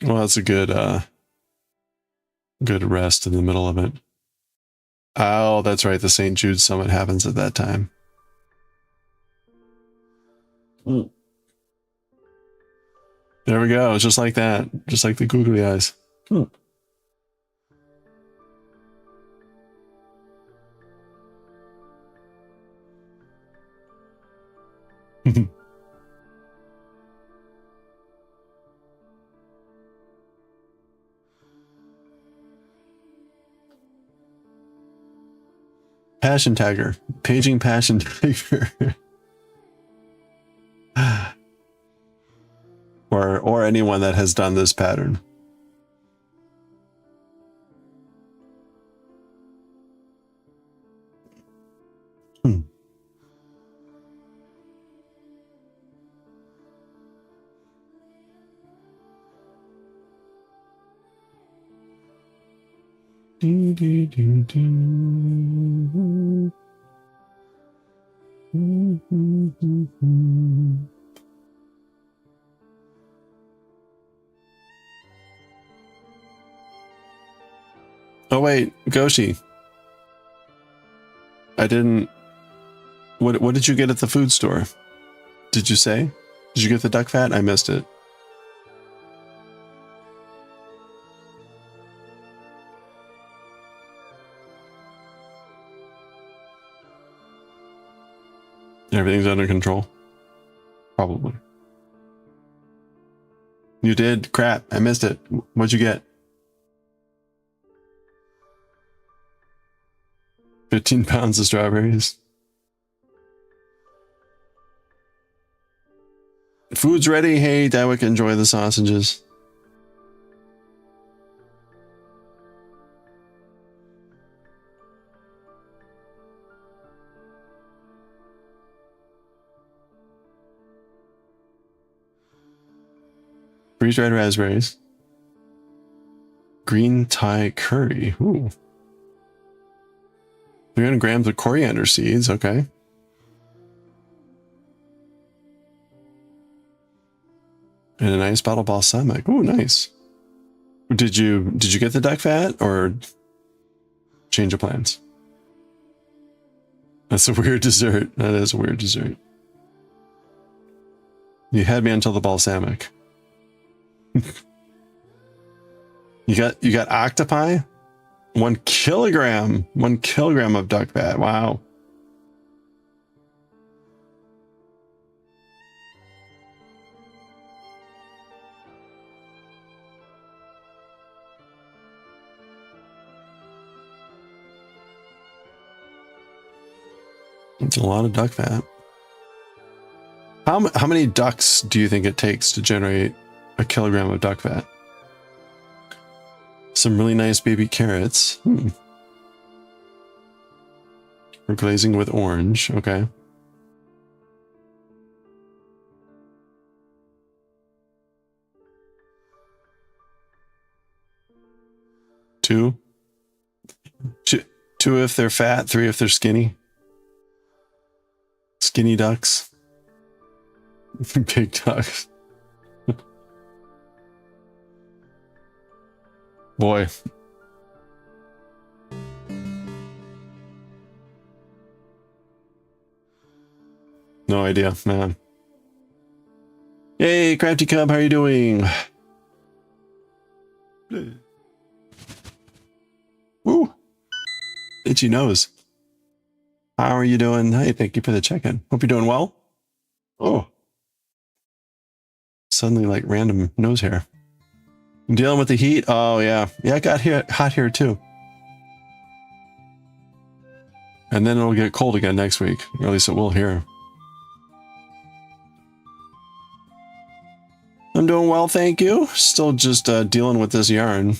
A: Well, that's a good good rest in the middle of it. Oh, that's right. The St. Jude Summit happens at that time. There we go. Just like that. Just like the googly eyes. Passion tagger. Paging passion tagger. or anyone that has done this pattern. Oh wait, Goshi. I didn't. What did you get at the food store? Did you say? Did you get the duck fat? I missed it. Everything's under control. Probably. You did? Crap, I missed it. What'd you get? 15 pounds of strawberries. Food's ready. Hey, Dawick, enjoy the sausages. Freeze-dried raspberries. Green Thai curry. Ooh. 300 grams of coriander seeds. Okay. And a nice bottle of balsamic. Ooh, nice. Did you get the duck fat or change of plans? That's a weird dessert. That is a weird dessert. You had me until the balsamic. You got octopi? 1 kilogram. 1 kilogram of duck fat. Wow. It's a lot of duck fat. How many ducks do you think it takes to generate a kilogram of duck fat? Some really nice baby carrots. We're glazing with orange. Okay. Two if they're fat, 3 if they're skinny. Skinny ducks. Big ducks. Boy. No idea, man. Hey, Crafty Cub, how are you doing? Woo! Itchy nose. How are you doing? Hey, thank you for the check-in. Hope you're doing well. Oh. Suddenly, like, random nose hair. I'm dealing with the heat? Oh, yeah. Yeah, it got hot here, too. And then it'll get cold again next week. Or at least it will here. I'm doing well, thank you. Still just dealing with this yarn.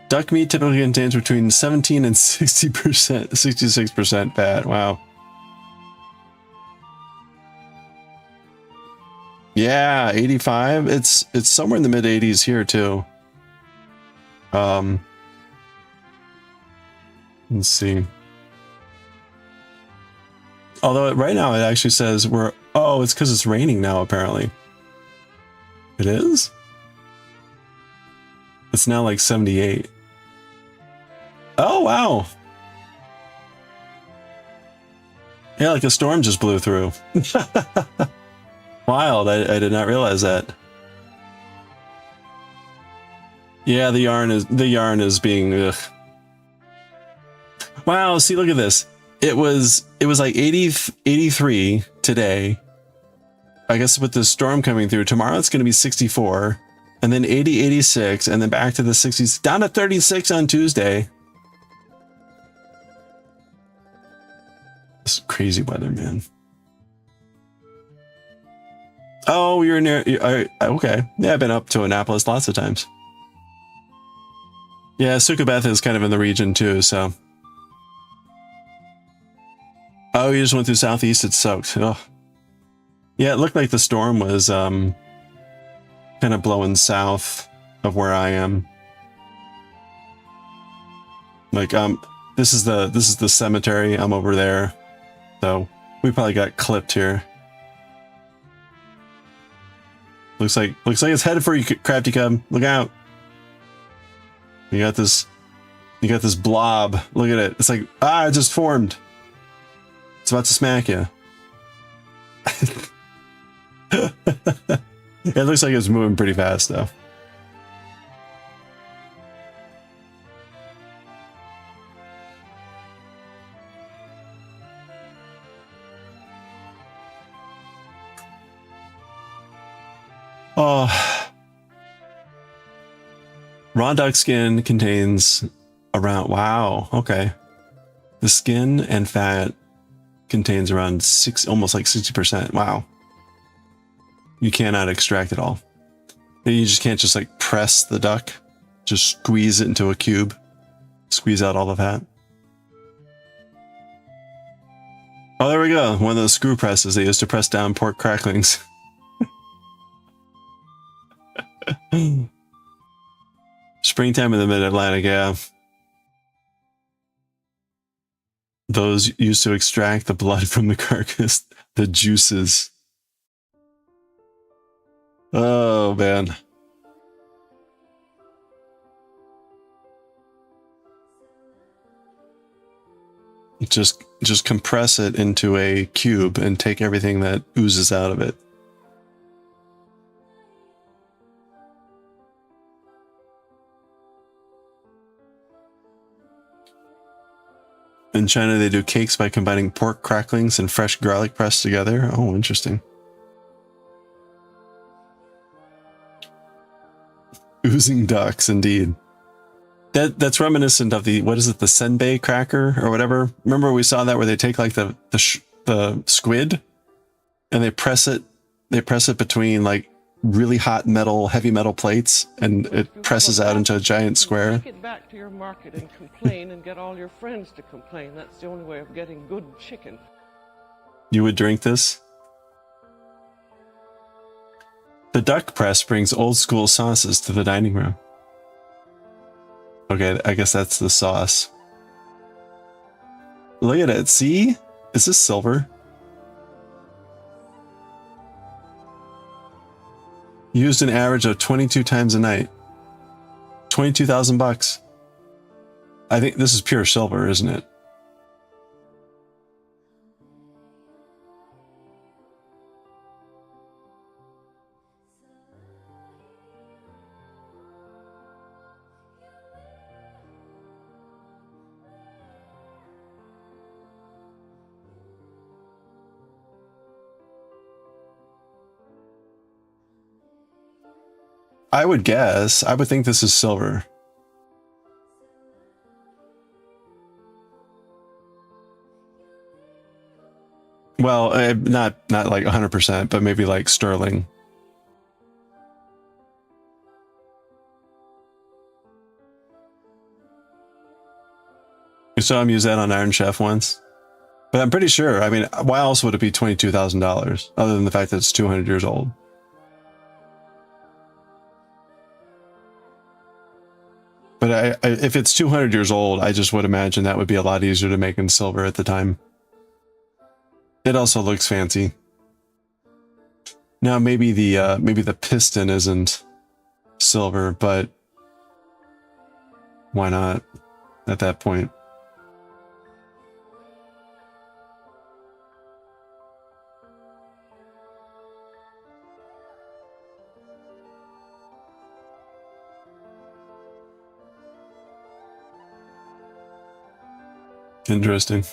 A: Duck meat typically contains between 17 and 60%, 66% fat. Wow. Yeah, 85. It's somewhere in the mid 80s here too. Let's see. Although right now it actually says it's because it's raining now apparently. It is? It's now like 78. Oh, wow. Yeah, like a storm just blew through. Wild. I did not realize that. Yeah, the yarn is being ugh. Wow, see, look at this. It was like 83 today. I guess with the storm coming through, tomorrow it's going to be 64, and then 86, and then back to the 60s, down to 36 on Tuesday. This is crazy weather, man. Oh, you're near. Okay. Yeah, I've been up to Annapolis lots of times. Yeah, Sukabeth is kind of in the region too, so. Oh, you just went through Southeast, it's soaked. Oh. Yeah, it looked like the storm was kind of blowing south of where I am. Like this is the cemetery. I'm over there. So we probably got clipped here. Looks like it's headed for you, Crafty Cub. Look out. You got this blob. Look at it. It's like, it just formed. It's about to smack you. It looks like it's moving pretty fast though. Oh, raw duck skin contains around, wow, okay. The skin and fat contains around almost like 60%. Wow. You cannot extract it all. You just can't just like press the duck, just squeeze it into a cube, squeeze out all the fat. Oh, there we go. One of those screw presses they used to press down pork cracklings. Springtime in the mid-Atlantic, yeah. Those used to extract the blood from the carcass, the juices. Oh, man. Just compress it into a cube and take everything that oozes out of it. In China, they do cakes by combining pork cracklings and fresh garlic pressed together. Oh, interesting. Oozing ducks, indeed. That's reminiscent of the, what is it, the senbei cracker or whatever. Remember we saw that where they take like the squid and they press it between like really hot metal, heavy metal plates, and it presses out into a giant square.
B: Take it back to your market and complain and get all your friends to complain. That's the only way of getting good chicken.
A: You would drink this? The duck press brings old school sauces to the dining room. Okay, I guess that's the sauce. Look at it. See? Is this silver? Used an average of 22 times a night. 22,000 bucks. I think this is pure silver, isn't it? I would guess. I would think this is silver. Well, not like 100%, but maybe like sterling. You saw him use that on Iron Chef once. But I'm pretty sure, I mean, why else would it be $22,000 other than the fact that it's 200 years old? But if it's 200 years old, I just would imagine that would be a lot easier to make in silver at the time. It also looks fancy. Now maybe the piston isn't silver, but why not at that point? Interesting.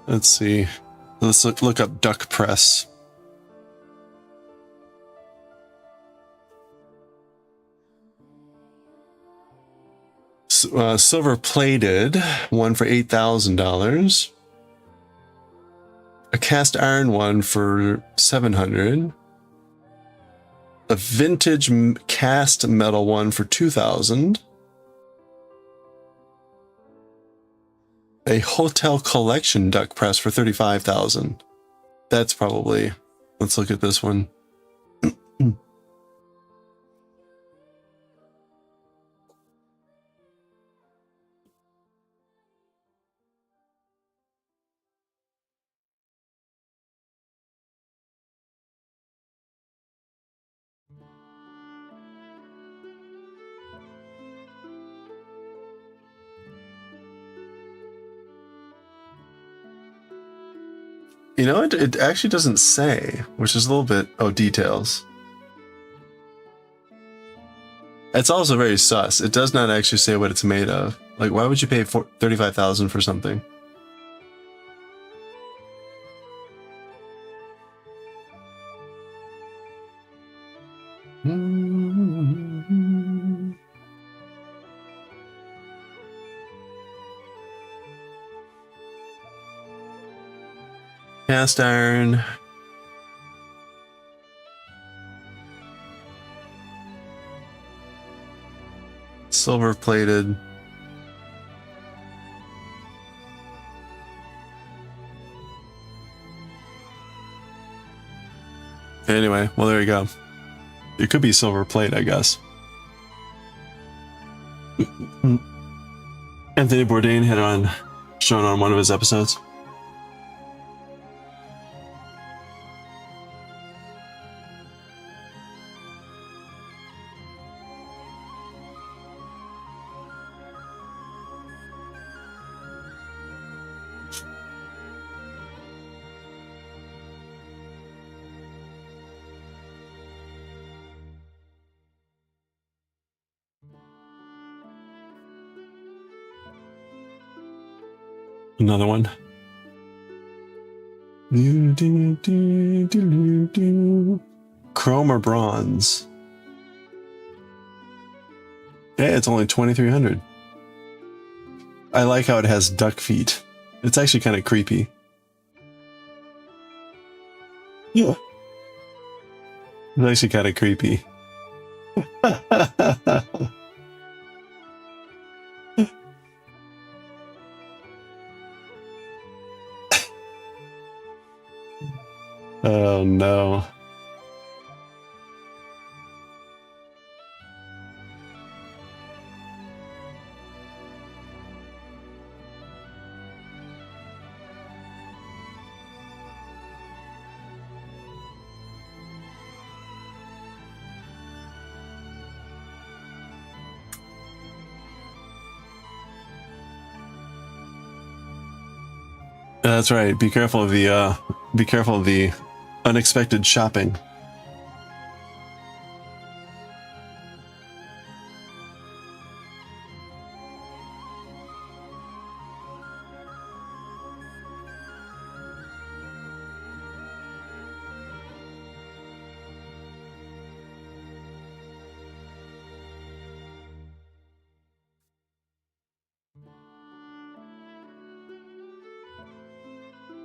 A: Let's see. Let's look up duck press. Silver plated, one for $8,000. A cast iron one for $700. A vintage cast metal one for $2,000. A hotel collection duck press for $35,000. That's probably. Let's look at this one. You know, it actually doesn't say, which is a little bit, oh, details. It's also very sus. It does not actually say what it's made of. Like, why would you pay $35,000 for something? Cast iron. Silver plated. Anyway, well, there you go. It could be silver plate, I guess. Anthony Bourdain had shown on one of his episodes. Another one. Chrome or bronze? Yeah, it's only 2,300. I like how it has duck feet. It's actually kind of creepy. Yeah. It's actually kind of creepy. Oh no. That's right. Be careful of the unexpected shopping.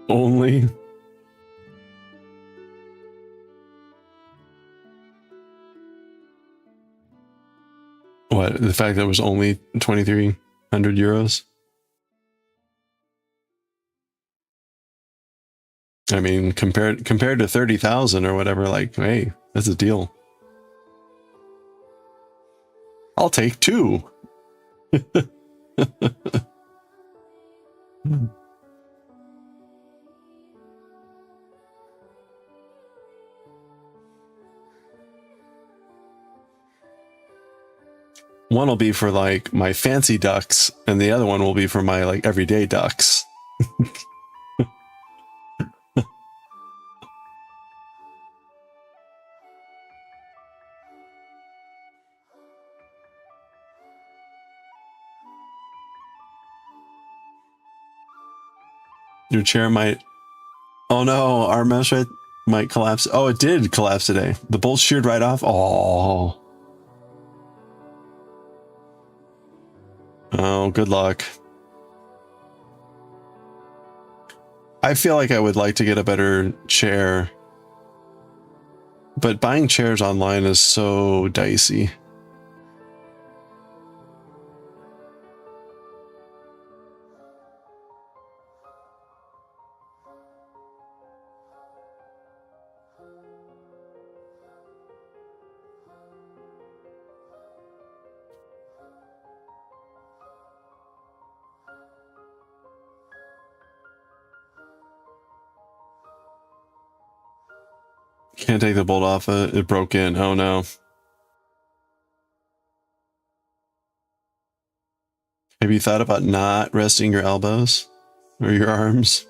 A: Only. What? The fact that it was only 2,300 euros? I mean, compared to 30,000 or whatever, like, hey, that's a deal. I'll take two. One will be for like my fancy ducks, and the other one will be for my like everyday ducks. Your chair might. Oh no, our mesh might collapse. Oh, it did collapse today. The bolts sheared right off. Oh. Oh, good luck. I feel like I would like to get a better chair, but buying chairs online is so dicey. Can't take the bolt off it. It broke in. Oh no. Have you thought about not resting your elbows or your arms?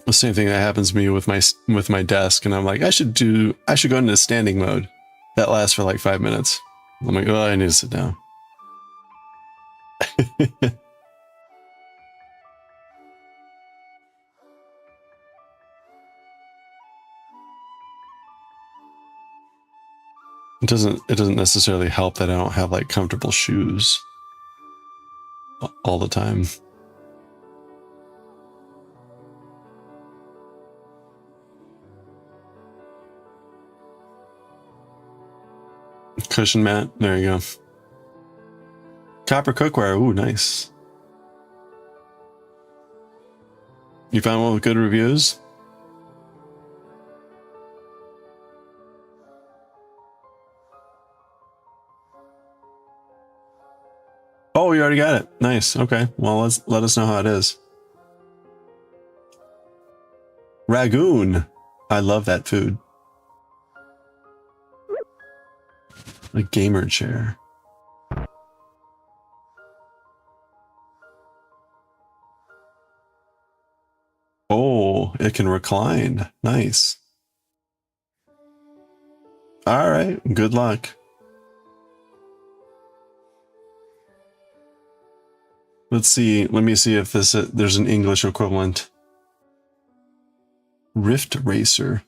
A: The same thing that happens to me with my desk, and I'm like, I should go into standing mode. That lasts for like 5 minutes. I'm like, oh, I need to sit down. It doesn't necessarily help that I don't have like comfortable shoes all the time. Cushion mat. There you go. Copper cookware. Ooh, nice. You found one with good reviews? Oh, you already got it. Nice. Okay. Well, let us know how it is. Ragoon. I love that food. A gamer chair. Oh, it can recline. Nice. All right. Good luck. Let's see. Let me see if there's an English equivalent. Rift Racer.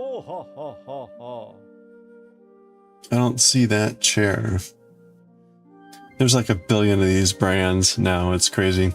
C: Oh, ha, ha, ha, ha.
A: I don't see that chair. There's like a billion of these brands now. It's crazy.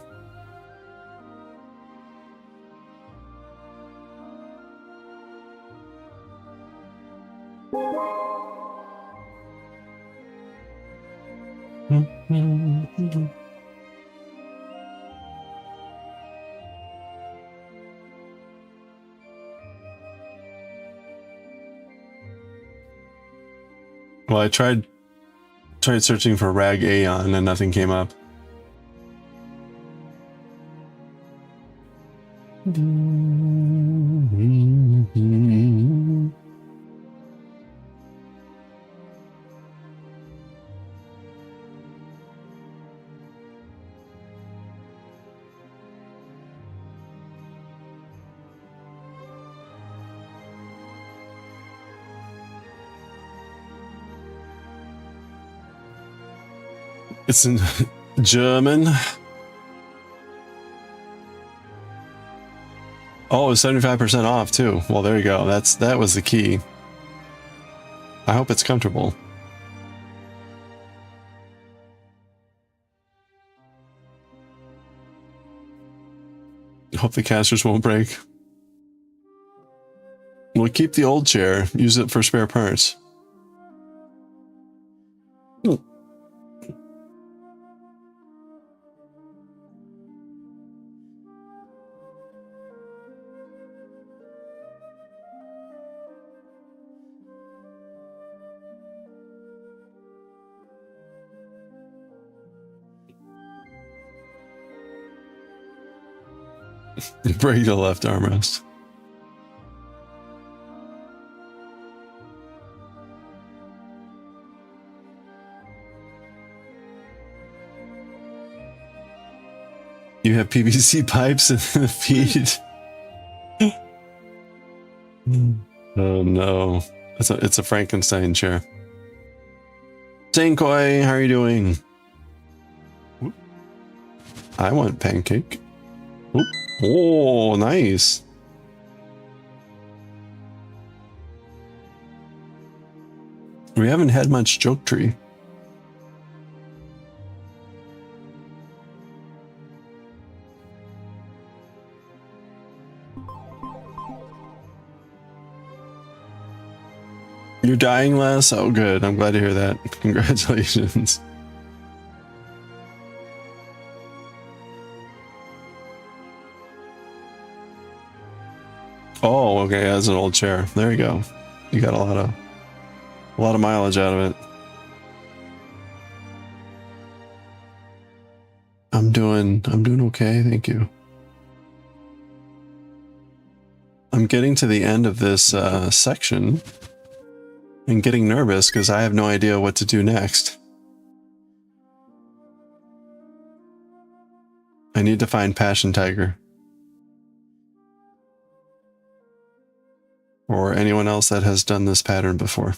A: Well, I tried searching for Rag Aeon and nothing came up. It's in German. Oh, it's 75% off too. Well, there you go. That was the key. I hope it's comfortable. Hope the casters won't break. We'll keep the old chair. Use it for spare parts. Break the left armrest. You have PVC pipes in the feet. Oh no. It's a Frankenstein chair. Sankoi, how are you doing? I want pancake. Oop. Oh, nice. We haven't had much joke tree. You're dying less? Oh, good. I'm glad to hear that. Congratulations. Oh, okay. That's an old chair. There you go. You got a lot of mileage out of it. I'm doing okay. Thank you. I'm getting to the end of this section and getting nervous because I have no idea what to do next. I need to find Passion Tiger. Or anyone else that has done this pattern before.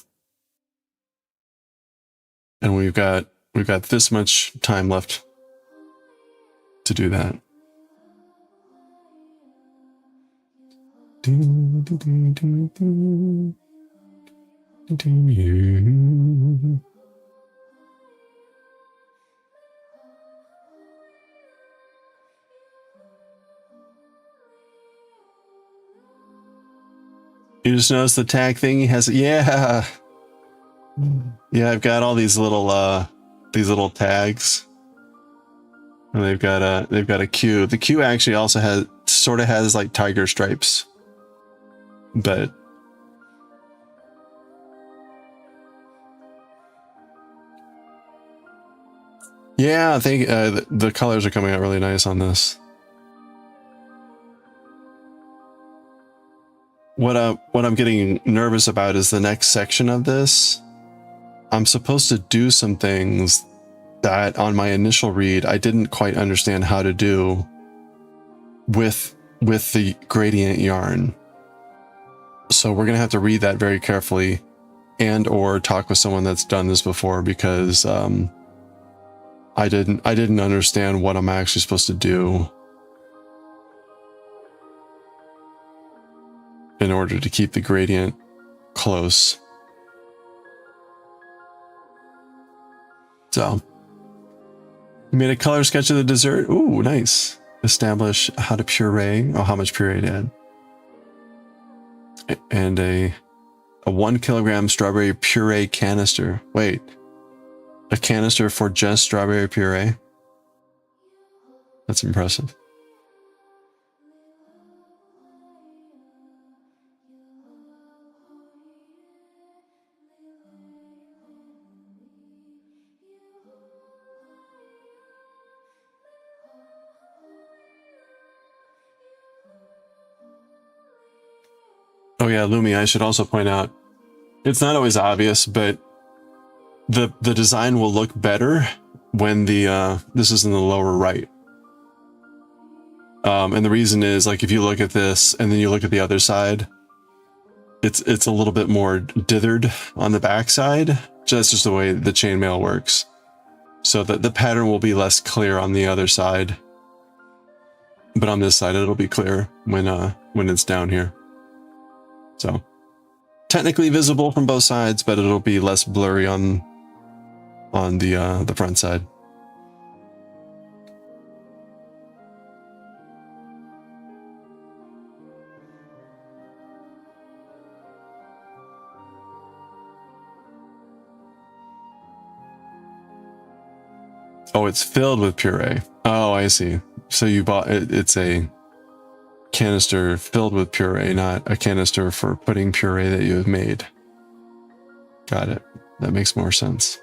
A: And we've got this much time left to do that. You just noticed the tag thing he has. Yeah. Yeah, I've got all these little tags. And they've got a Q. The Q actually also has like tiger stripes. But Yeah, I think the colors are coming out really nice on this. What I'm getting nervous about is the next section of this. I'm supposed to do some things that on my initial read I didn't quite understand how to do with the gradient yarn. So we're gonna have to read that very carefully and or talk with someone that's done this before, because I didn't understand what I'm actually supposed to do in order to keep the gradient close. So, we made a color sketch of the dessert. Ooh, nice. Establish how to puree, or how much puree to add. And a 1 kilogram strawberry puree canister. Wait, a canister for just strawberry puree? That's impressive. Oh yeah, Lumi, I should also point out, it's not always obvious, but the design will look better when the this is in the lower right. And the reason is, like, if you look at this and then you look at the other side, it's a little bit more dithered on the back side. That's just the way the chainmail works. So that the pattern will be less clear on the other side, but on this side it'll be clear when it's down here. So technically visible from both sides, but it'll be less blurry on the front side. Oh, it's filled with puree. Oh, I see. So you bought it, it's a canister filled with puree, not a canister for putting puree that you have made. Got it. That makes more sense.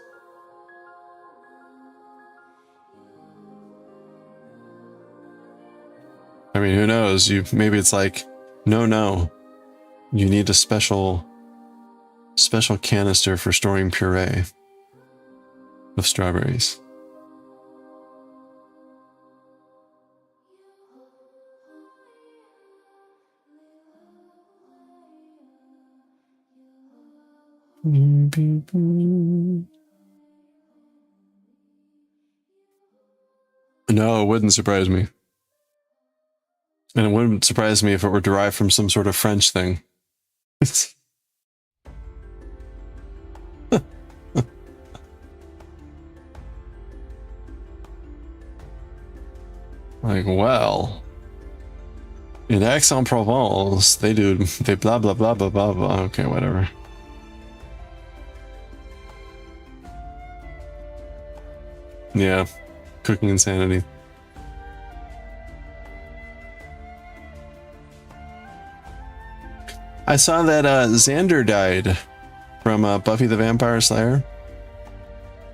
A: I mean, who knows? Maybe it's like, no, you need a special canister for storing puree of strawberries. No, it wouldn't surprise me. And it wouldn't surprise me if it were derived from some sort of French thing. Like, well, in Aix-en-Provence, they blah, blah, blah, blah, blah, blah. Okay, whatever. Yeah, cooking insanity. I saw that Xander died from Buffy the Vampire Slayer.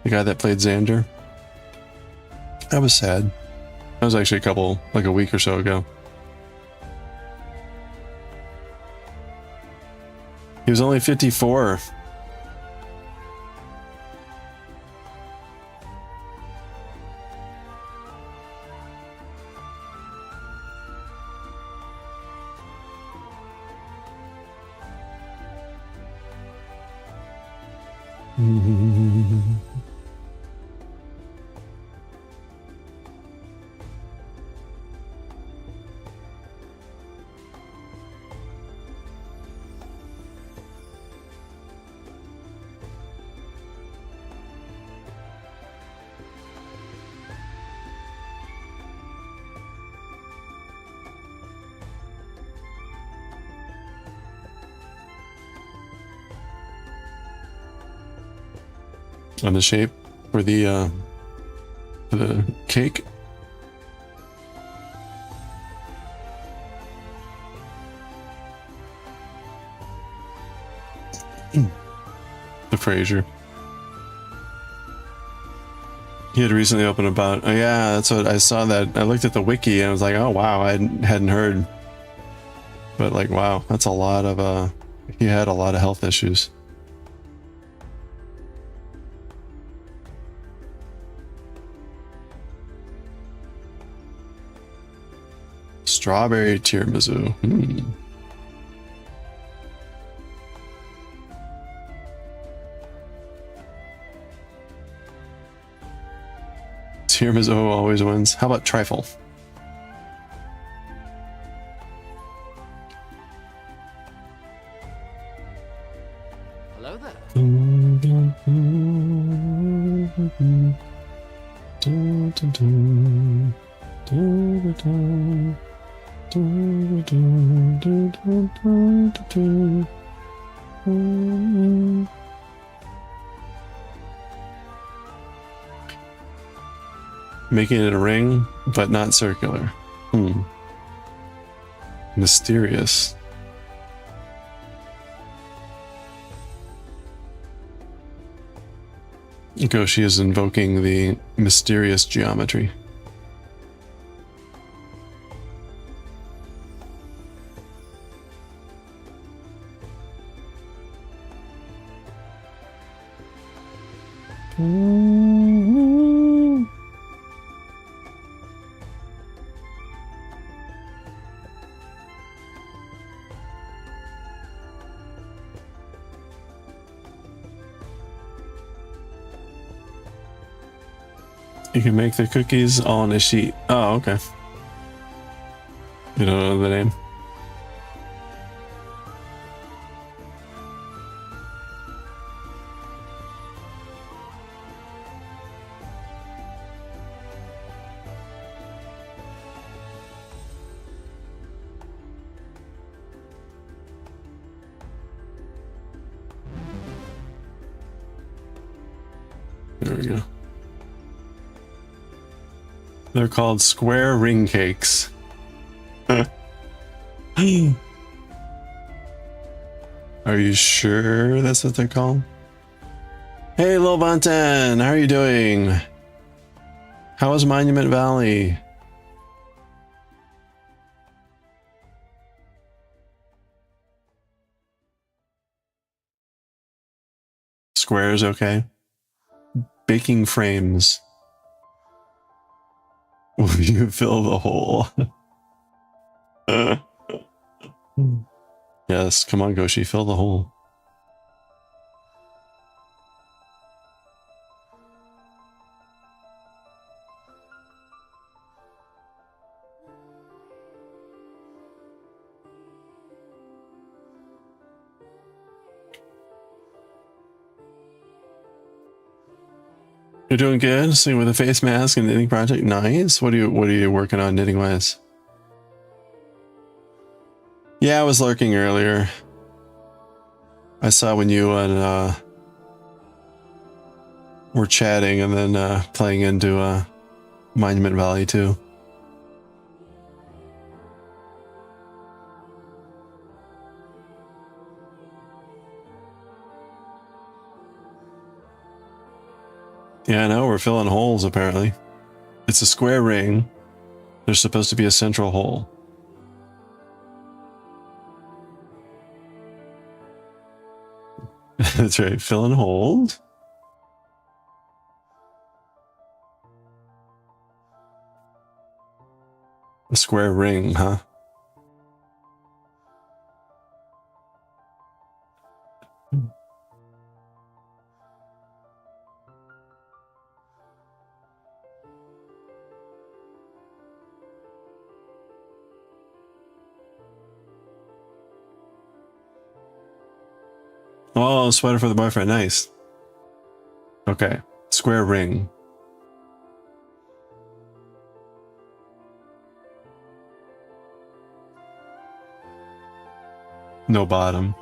A: The guy that played Xander. That was sad. That was actually a week or so ago. He was only 54. On the shape for the cake. The Frasier. He had recently opened about. Oh yeah, that's what I saw. That I looked at the wiki and I was like, oh wow, I hadn't heard. But like, wow, that's a lot of. He had a lot of health issues. Strawberry tiramisu. Tiramisu always wins. How about trifle?
D: Hello there.
A: Making it a ring, but not circular. Mysterious. Goshi is invoking the mysterious geometry. You can make the cookies on a sheet. Oh, okay. You don't know the name? There we go. They're called square ring cakes. Are you sure that's what they're called? Hey, Lil Bunton, how are you doing? How was Monument Valley? Squares, okay. Baking frames. Will you fill the hole? Yes, come on, Goshi, fill the hole. You're doing good. Sitting with a face mask and knitting project. Nice. What are you working on knitting wise? Yeah, I was lurking earlier. I saw when you and were chatting and then playing into Monument Valley too. Yeah, I know, we're filling holes apparently. It's a square ring. There's supposed to be a central hole. That's right, fill and hold. A square ring, huh? Oh, sweater for the boyfriend. Nice. Okay. Square ring. No bottom.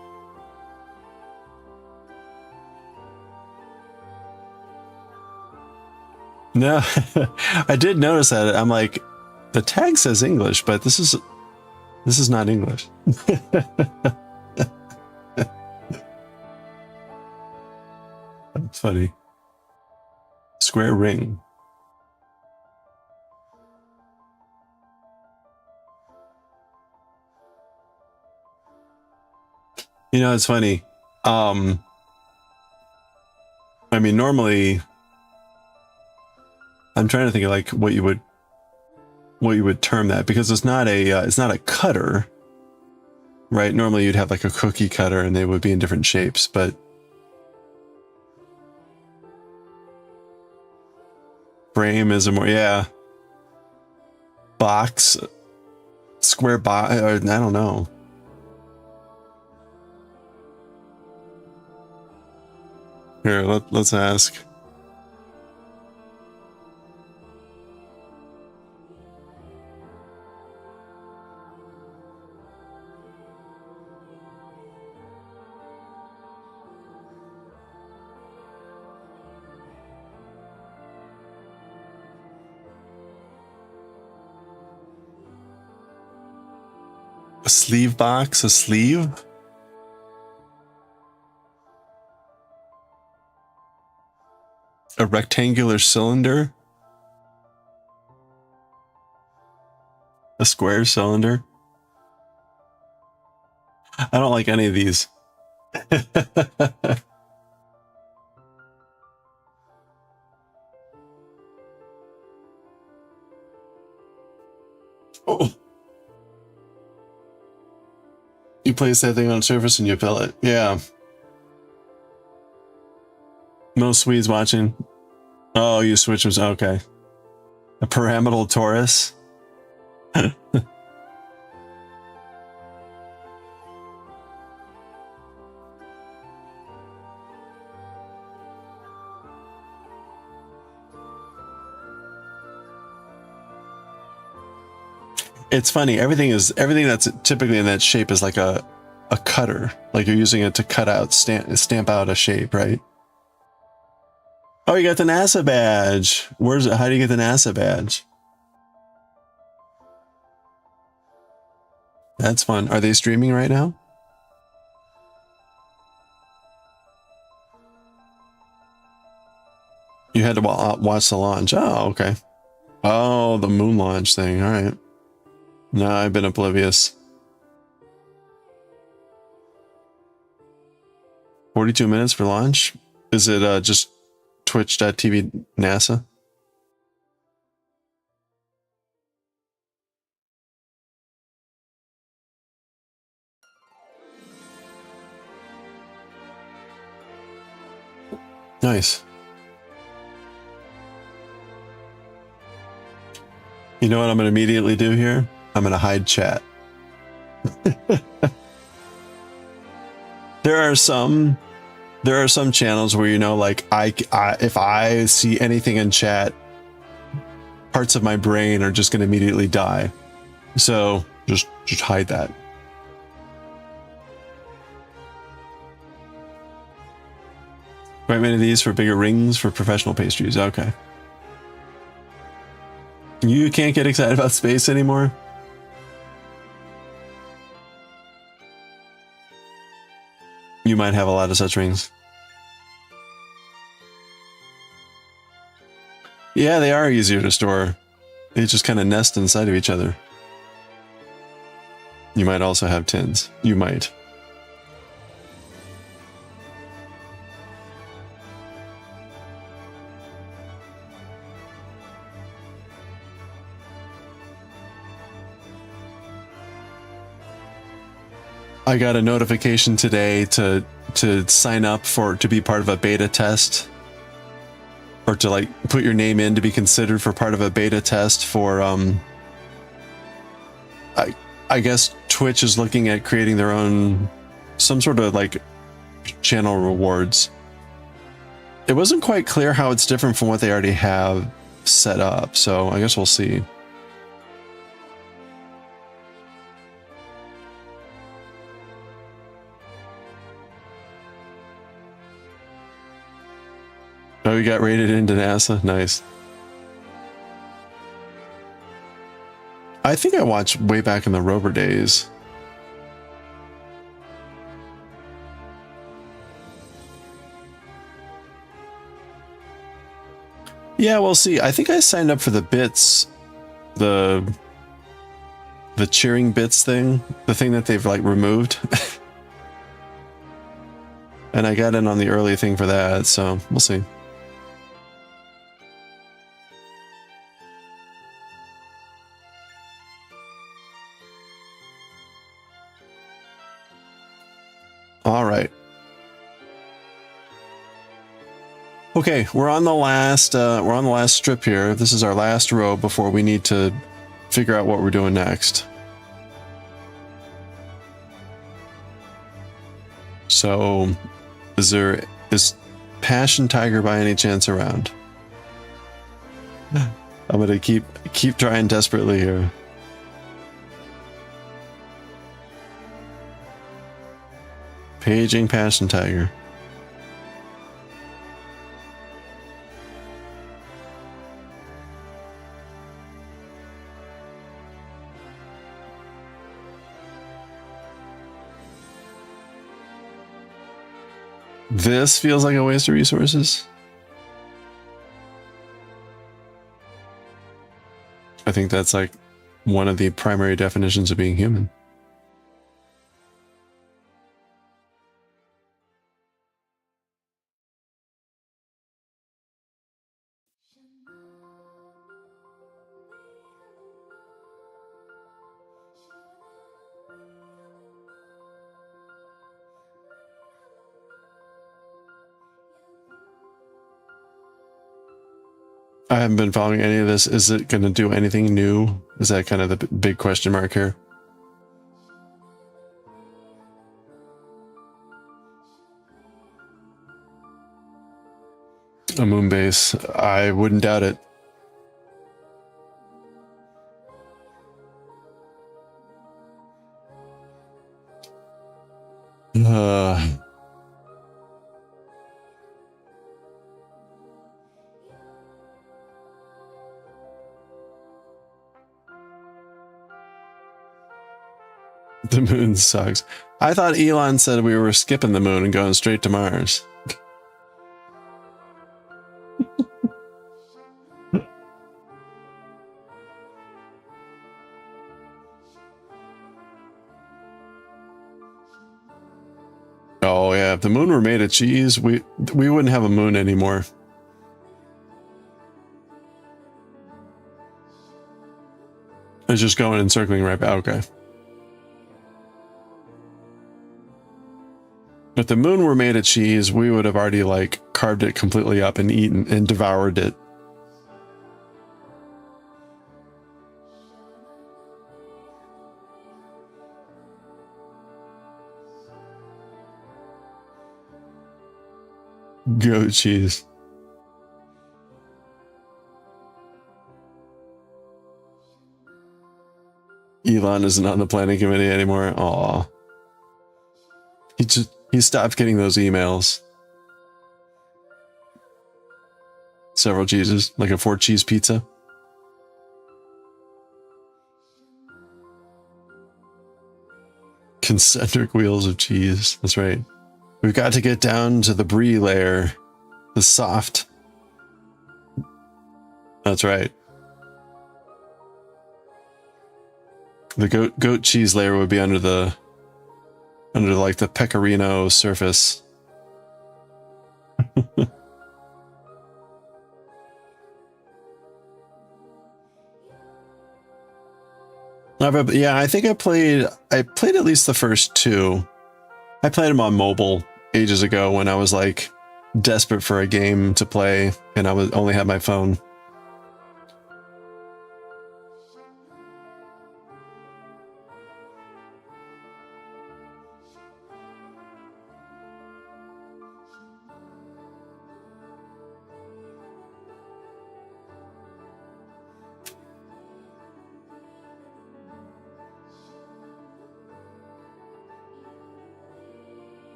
A: No, I did notice that. I'm like, the tag says English, but this is not English. That's funny. Square ring. You know, it's funny. I mean, normally, I'm trying to think of like what you would term that, because it's not a cutter, right? Normally, you'd have like a cookie cutter, and they would be in different shapes, but frame is a more, yeah, box, square box, or I don't know. Here, let's ask. A sleeve box, a sleeve? A rectangular cylinder? A square cylinder? I don't like any of these. Oh. You place that thing on a surface and you fill it. Yeah. Most Swedes watching. Oh, you switch them. Okay. A pyramidal torus. It's funny. Everything that's typically in that shape is like a cutter. Like you're using it to cut out, stamp out a shape, right? Oh, you got the NASA badge. Where's it? How do you get the NASA badge? That's fun. Are they streaming right now? You had to watch the launch. Oh, okay. Oh, the moon launch thing. All right. No, I've been oblivious. 42 minutes for launch? Is it just twitch.tv NASA? Nice. You know what I'm going to immediately do here? I'm going to hide chat. There are some channels where, you know, like if I see anything in chat, parts of my brain are just going to immediately die. So just hide that. Quite many of these for bigger rings for professional pastries. Okay. You can't get excited about space anymore? You might have a lot of such rings. Yeah, they are easier to store. They just kind of nest inside of each other. You might also have tins. You might. I got a notification today to sign up to be part of a beta test, or to like put your name in to be considered for part of a beta test for I guess Twitch is looking at creating their own some sort of like channel rewards. It wasn't quite clear how it's different from what they already have set up, so I guess we'll see. Oh, you got rated into NASA? Nice. I think I watched way back in the Rover days. Yeah, we'll see. I think I signed up for the bits, the cheering bits thing, the thing that they've like removed. And I got in on the early thing for that, so we'll see. All right. Okay, we're on the last strip here. This is our last row before we need to figure out what we're doing next. So, is Passion Tiger by any chance around? I'm gonna keep trying desperately here. Paging Passion Tiger. This feels like a waste of resources. I think that's like one of the primary definitions of being human. I haven't been following any of this. Is it going to do anything new? Is that kind of the big question mark here? A moon base. I wouldn't doubt it. The moon sucks. I thought Elon said we were skipping the moon and going straight to Mars. Oh yeah, if the moon were made of cheese, we wouldn't have a moon anymore. It's just going and circling right back. Okay. If the moon were made of cheese, we would have already like carved it completely up and eaten and devoured it. Goat cheese. Elon isn't on the planning committee anymore. Aw. He stopped getting those emails. Several cheeses, like a 4-cheese pizza. Concentric wheels of cheese. That's right. We've got to get down to the brie layer. The soft. That's right. The goat cheese layer would be under like the pecorino surface. Yeah, I think I played at least the first two. I played them on mobile ages ago when I was like desperate for a game to play and I only had my phone.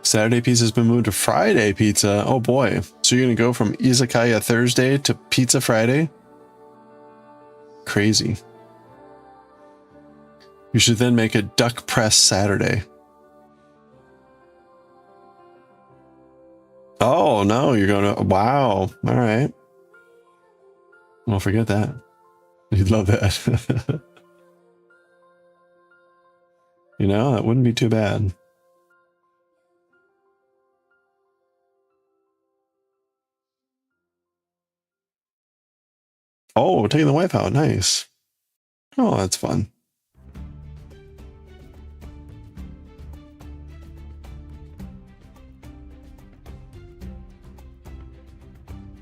A: Saturday pizza has been moved to Friday pizza. Oh boy. So you're going to go from Izakaya Thursday to Pizza Friday? Crazy. You should then make a duck press Saturday. Oh no, you're going to... Wow. All right. Well, forget that. You'd love that. You know, that wouldn't be too bad. Oh, taking the wife out. Nice. Oh, that's fun.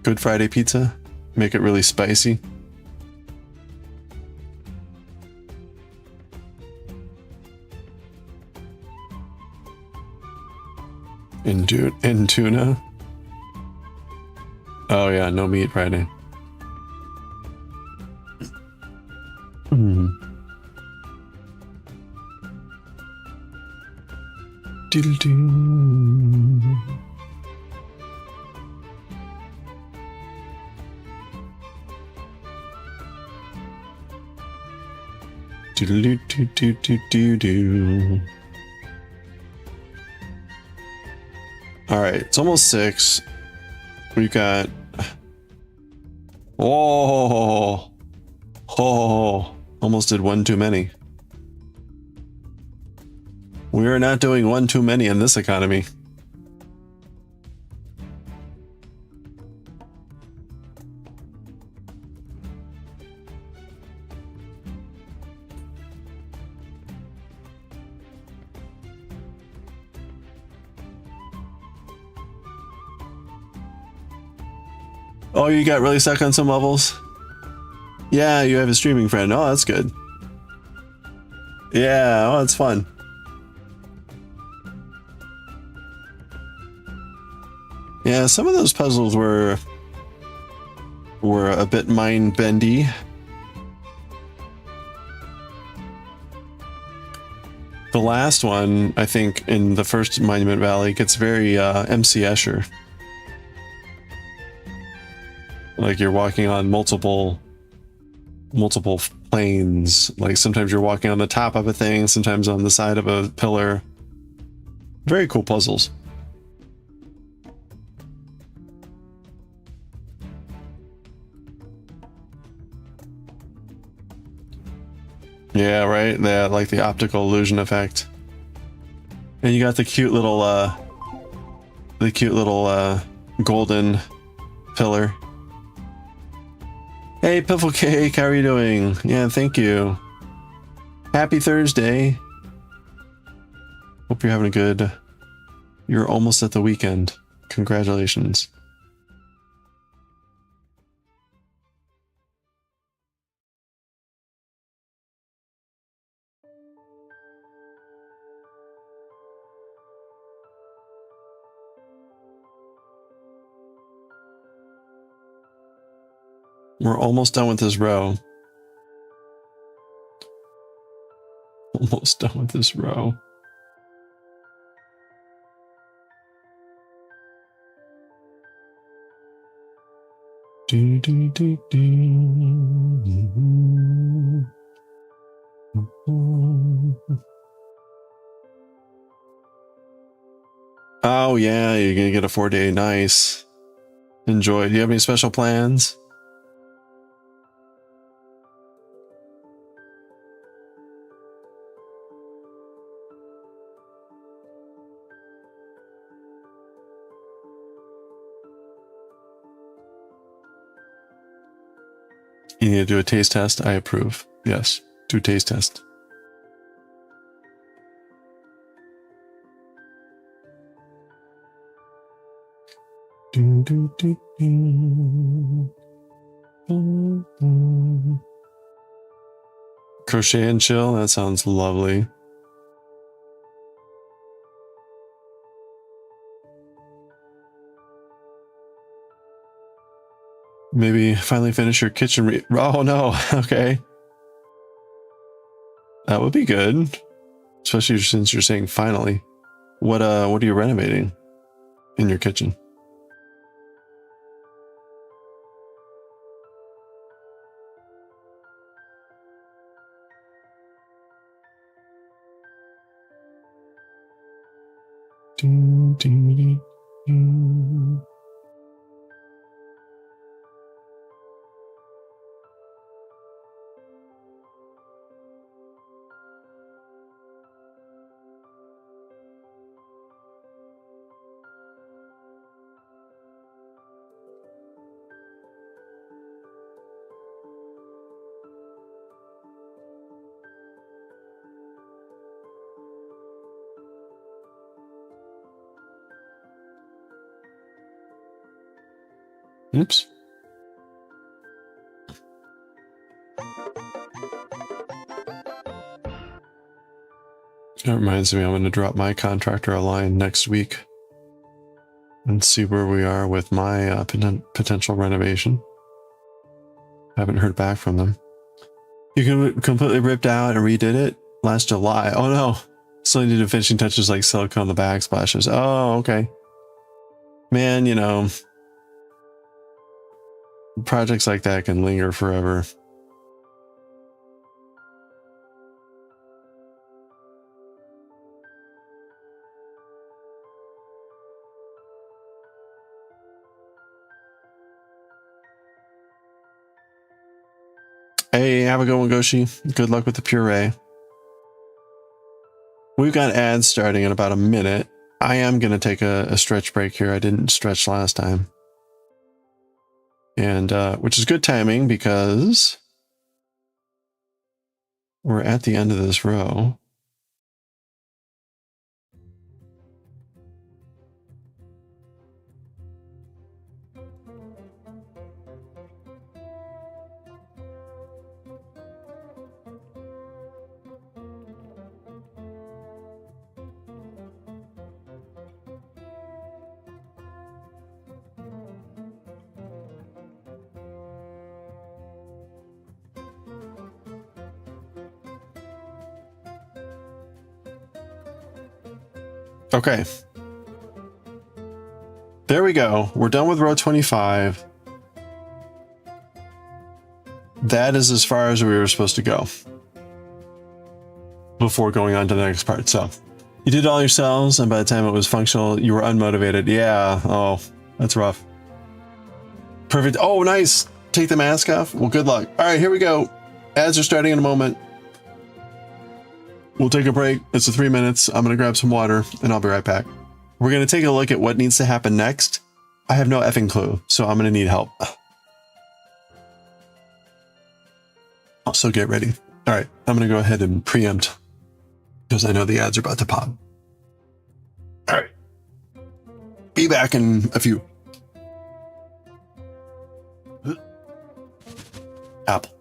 A: Good Friday pizza. Make it really spicy. In tuna. Oh yeah, no meat Friday. Diddle-doo. Do-do-do-do-do-do-do. All right, it's almost 6. We've got. Oh, almost did one too many. We are not doing one too many in this economy. Oh, you got really stuck on some levels? Yeah, you have a streaming friend. Oh, that's good. Yeah, oh, that's fun. Yeah, some of those puzzles were a bit mind-bendy. The last one, I think, in the first Monument Valley, gets very MC Escher. Like you're walking on multiple planes. Like sometimes you're walking on the top of a thing, sometimes on the side of a pillar. Very cool puzzles. Yeah, right. Yeah, like the optical illusion effect. And you got the cute little golden pillar. Hey, Piffle Cake, how are you doing? Yeah, thank you. Happy Thursday. Hope you're having a good. You're almost at the weekend. Congratulations. We're almost done with this row. Almost done with this row. Do, do, do, do. Oh yeah, you're gonna get a 4-day. Nice. Enjoy. Do you have any special plans? You need to do a taste test. I approve. Yes, do taste test. Do, do, do, do. Crochet and chill. That sounds lovely. Maybe finally finish your kitchen. Oh no. Okay. That would be good. Especially since you're saying finally. What are you renovating in your kitchen? Do, do, do, do. Oops. That reminds me, I'm going to drop my contractor a line next week and see where we are with my potential renovation. Haven't heard back from them. You completely ripped out and redid it last July. Oh no. Still needed finishing touches like silicone the backsplashes. Oh, okay. Man, you know, projects like that can linger forever. Hey, have a good one, Goshi. Good luck with the puree. We've got ads starting in about a minute. I am going to take a stretch break here. I didn't stretch last time. And which is good timing because we're at the end of this row. Okay. There we go. We're done with row 25. That is as far as we were supposed to go before going on to the next part. So you did all yourselves, and by the time it was functional, you were unmotivated. Yeah. Oh, that's rough. Perfect. Oh, nice. Take the mask off. Well, good luck. All right, here we go. Ads are starting in a moment. We'll take a break. It's 3 minutes. I'm going to grab some water and I'll be right back. We're going to take a look at what needs to happen next. I have no effing clue, so I'm going to need help. So get ready. All right, I'm going to go ahead and preempt because I know the ads are about to pop. All right. Be back in a few. Apple.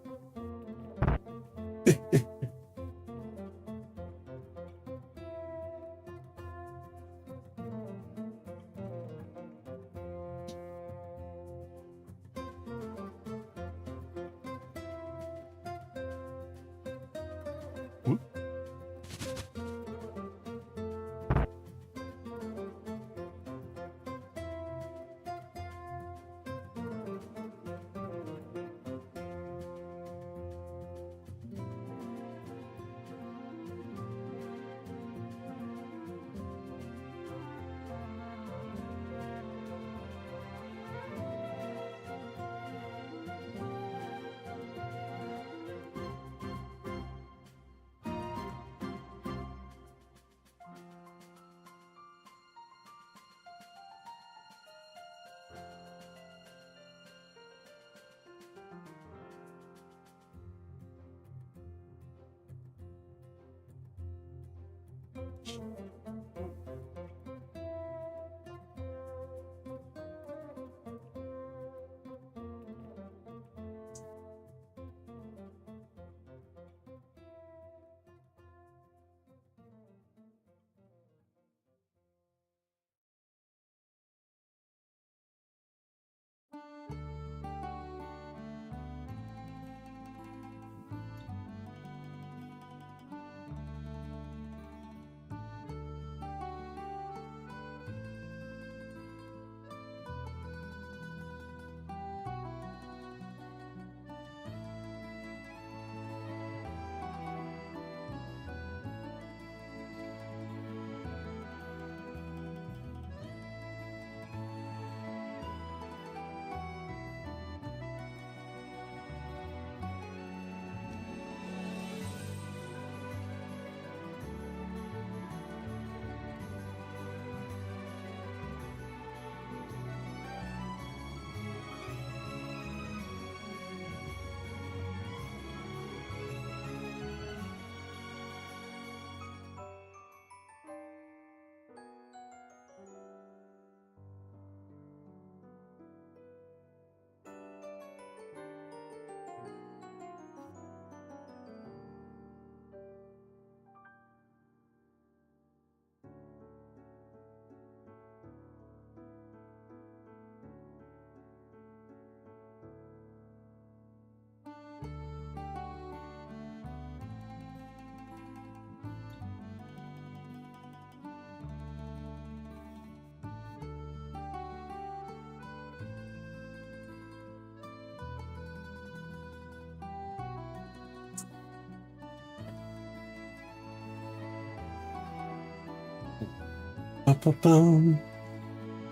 A: Ba-ba-bum.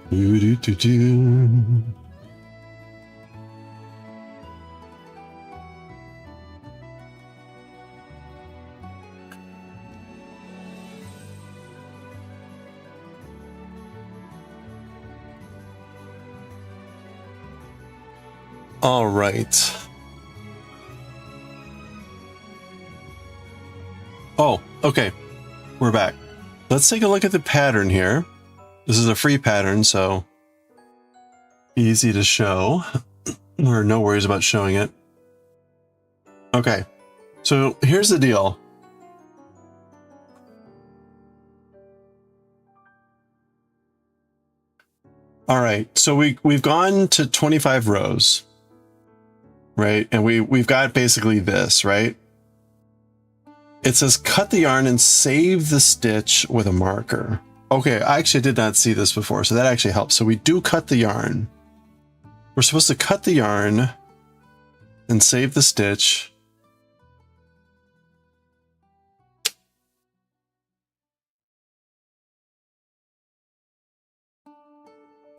A: Do-do-do-do. All right. Oh, okay. We're back. Let's take a look at the pattern here. This is a free pattern, so easy to show. There are no worries about showing it. Okay, so here's the deal. All right, so we've gone to 25 rows, right? And we've got basically this, right? It says cut the yarn and save the stitch with a marker. Okay, I actually did not see this before, so that actually helps. So we do cut the yarn. We're supposed to cut the yarn and save the stitch.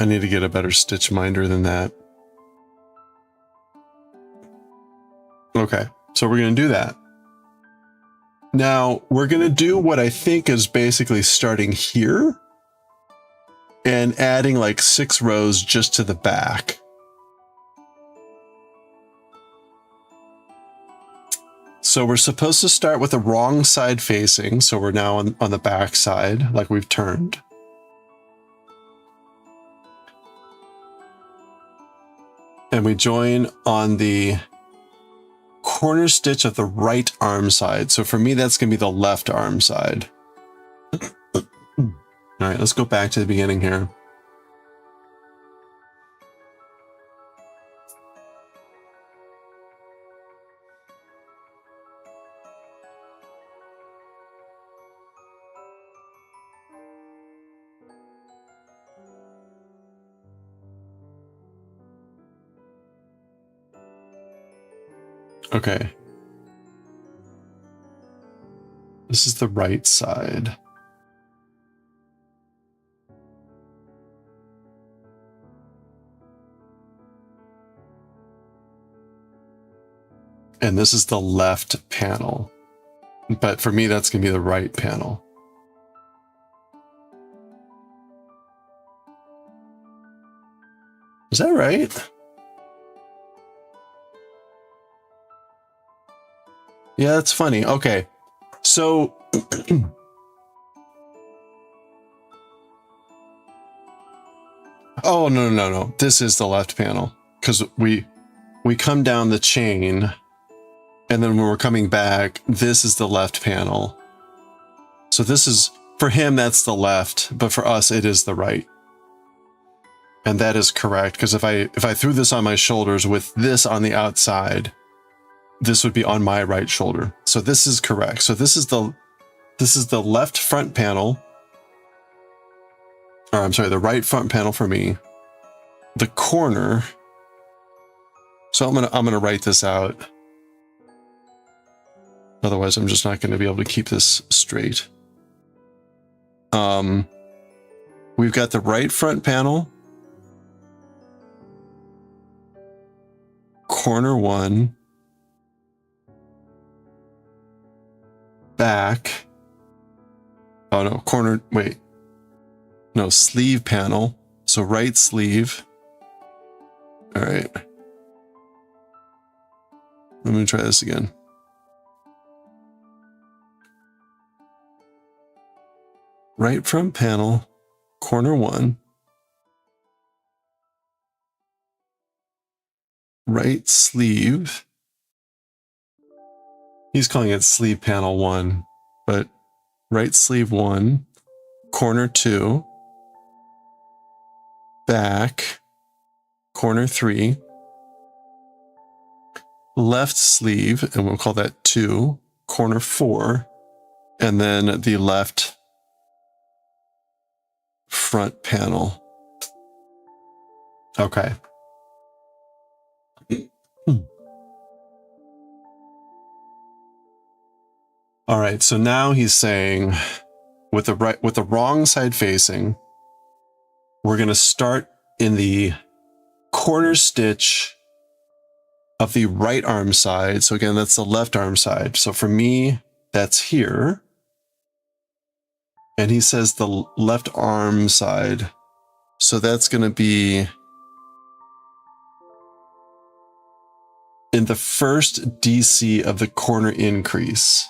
A: I need to get a better stitch minder than that. Okay, so we're going to do that. Now, we're going to do what I think is basically starting here and adding like 6 rows just to the back. So we're supposed to start with the wrong side facing. So we're now on the back side, like we've turned. And we join on the corner stitch of the right arm side. So for me, that's going to be the left arm side. All right, let's go back to the beginning here. Okay. This is the right side. And this is the left panel. But for me, that's going to be the right panel. Is that right? Yeah, that's funny. Okay. So oh, no. This is the left panel because we come down the chain and then when we're coming back, this is the left panel. So this is, for him, that's the left, but for us, it is the right. And that is correct because if I threw this on my shoulders with this on the outside, this would be on my right shoulder. So this is correct. So this is the left front panel. Or I'm sorry, the right front panel for me. The corner. So I'm gonna write this out. Otherwise, I'm just not going to be able to keep this straight. We've got the right front panel. Corner 1. Back. Oh no, corner, wait. No, sleeve panel. So right sleeve. All right. Let me try this again. Right front panel, corner 1. Right sleeve. He's calling it sleeve panel 1, but right sleeve 1, corner 2, back, corner 3, left sleeve, and we'll call that 2, corner 4, and then the left front panel. Okay. All right, so now he's saying with the wrong side facing, we're going to start in the corner stitch of the right arm side. So again, that's the left arm side. So for me, that's here. And he says the left arm side. So that's going to be in the first DC of the corner increase.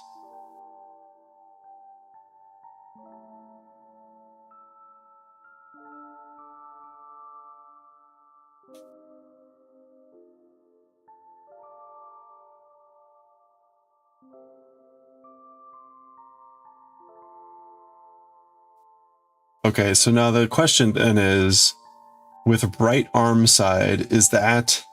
A: Okay, so now the question then is, with right arm side, is that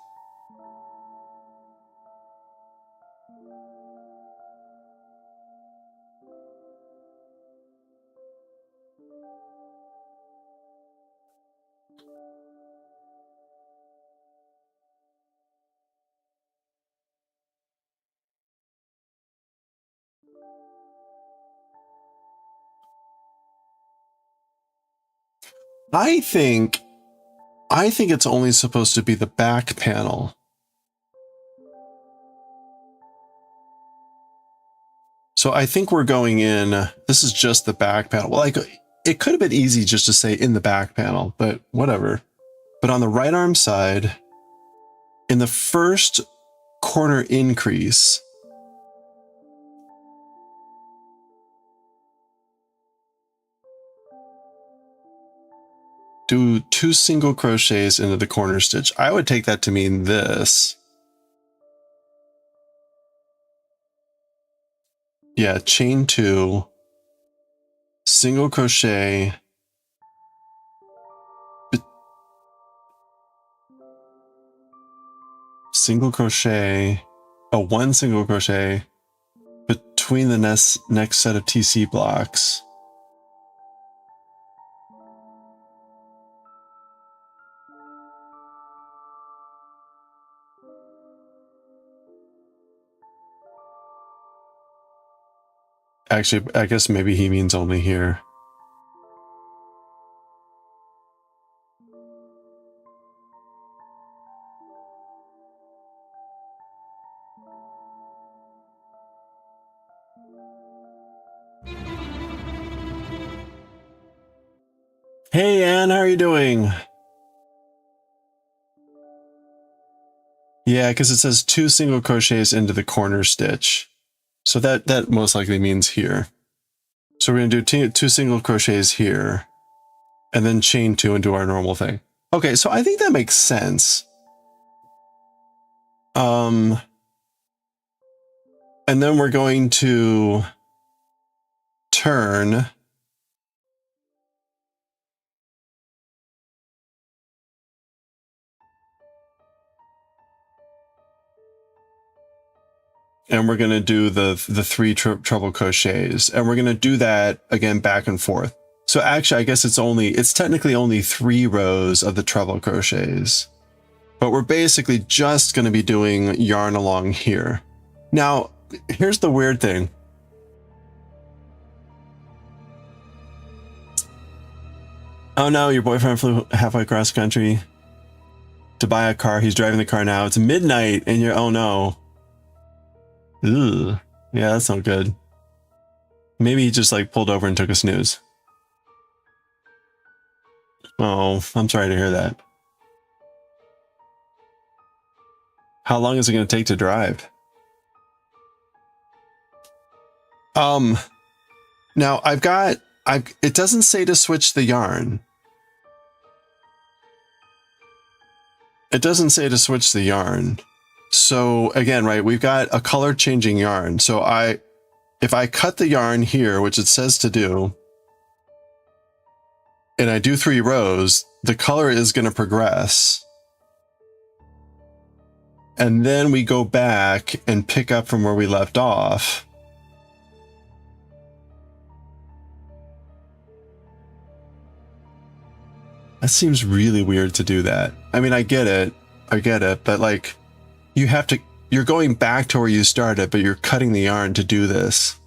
A: I think it's only supposed to be the back panel. So I think we're going in, this is just the back panel. Well, like it could have been easy just to say in the back panel, but whatever. But on the right arm side, in the first corner increase, do 2 single crochets into the corner stitch. I would take that to mean this. Yeah, chain 2, single crochet, single crochet, one single crochet between the next set of TC blocks. Actually, I guess maybe he means only here. Hey, Anne, how are you doing? Yeah, because it says 2 single crochets into the corner stitch. So that most likely means here. So we're going to do 2 single crochets here and then chain 2 and do our normal thing. Okay, so I think that makes sense. And then we're going to turn. And we're going to do the 3 treble crochets, and we're going to do that again back and forth. So actually, I guess it's technically only 3 rows of the treble crochets, but we're basically just going to be doing yarn along here. Now, here's the weird thing. Oh no, your boyfriend flew halfway across country to buy a car. He's driving the car now. It's midnight and you're, oh no. Ugh. Yeah, that's not good. Maybe he just like pulled over and took a snooze. Oh, I'm sorry to hear that. How long is it going to take to drive? Now it doesn't say to switch the yarn. It doesn't say to switch the yarn. So again, right, we've got a color changing yarn. So if I cut the yarn here, which it says to do, and I do 3 rows, the color is going to progress. And then we go back and pick up from where we left off. That seems really weird to do that. I mean, I get it, but like, you're going back to where you started, but you're cutting the yarn to do this.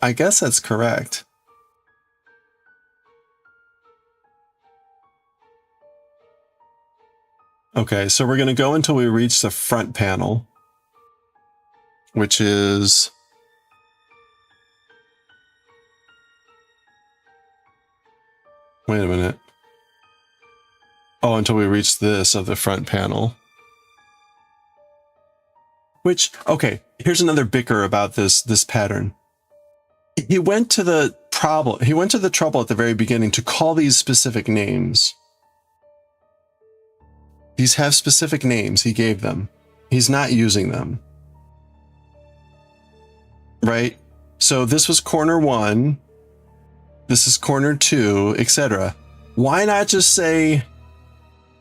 A: I guess that's correct. Okay, so we're going to go until we reach the front panel, which is... Wait a minute. Oh, until we reach this of the front panel. Which, okay, here's another bicker about this pattern. He went to the trouble at the very beginning to call these specific names. These have specific names he gave them. He's not using them. Right? So this was corner 1. This is corner 2, etc. Why not just say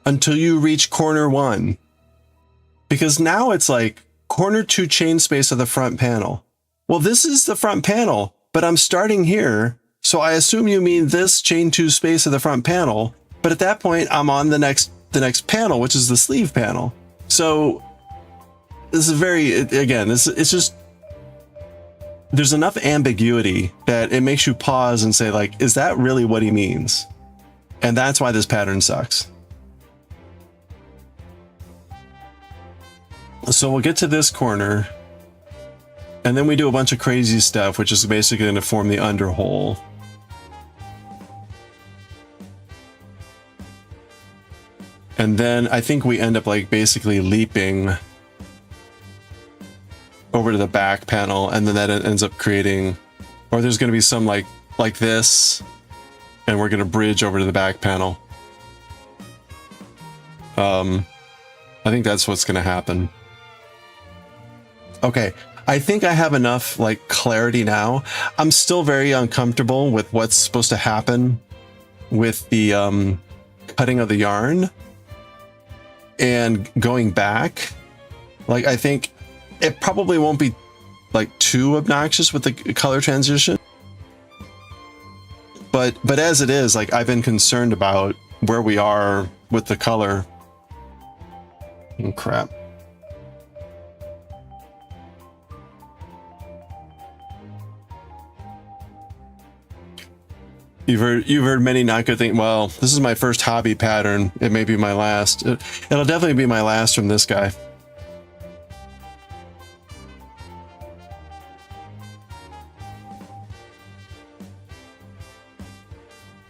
A: until you reach corner 1? Because now it's like corner 2 chain space of the front panel. Well, this is the front panel, but I'm starting here. So I assume you mean this chain 2 space of the front panel. But at that point, I'm on the next panel, which is the sleeve panel. So this is very, again, it's just, there's enough ambiguity that it makes you pause and say, like, is that really what he means? And that's why this pattern sucks. So we'll get to this corner, and then we do a bunch of crazy stuff, which is basically going to form the underhole. And then I think we end up like basically leaping over to the back panel, and then that ends up creating, or there's going to be some like this, and we're going to bridge over to the back panel. I think that's what's going to happen. Okay, I think I have enough like clarity now. I'm still very uncomfortable with what's supposed to happen with the cutting of the yarn and going back. Like, I think it probably won't be like too obnoxious with the color transition, but as it is, like, I've been concerned about where we are with the color. Oh, crap. You've heard many not good things. Well, this is my first hobby pattern. It may be my last. It'll definitely be my last from this guy.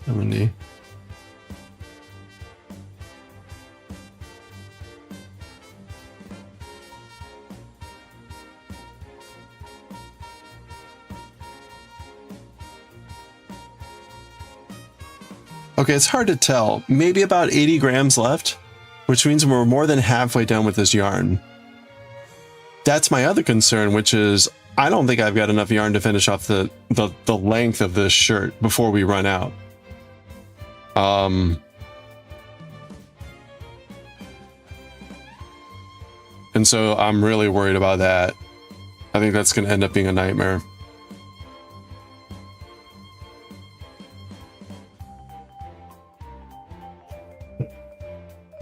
A: $70. Okay, it's hard to tell. Maybe about 80 grams left, which means we're more than halfway done with this yarn. That's my other concern, which is I don't think I've got enough yarn to finish off the length of this shirt before we run out. And so I'm really worried about that. I think that's going to end up being a nightmare.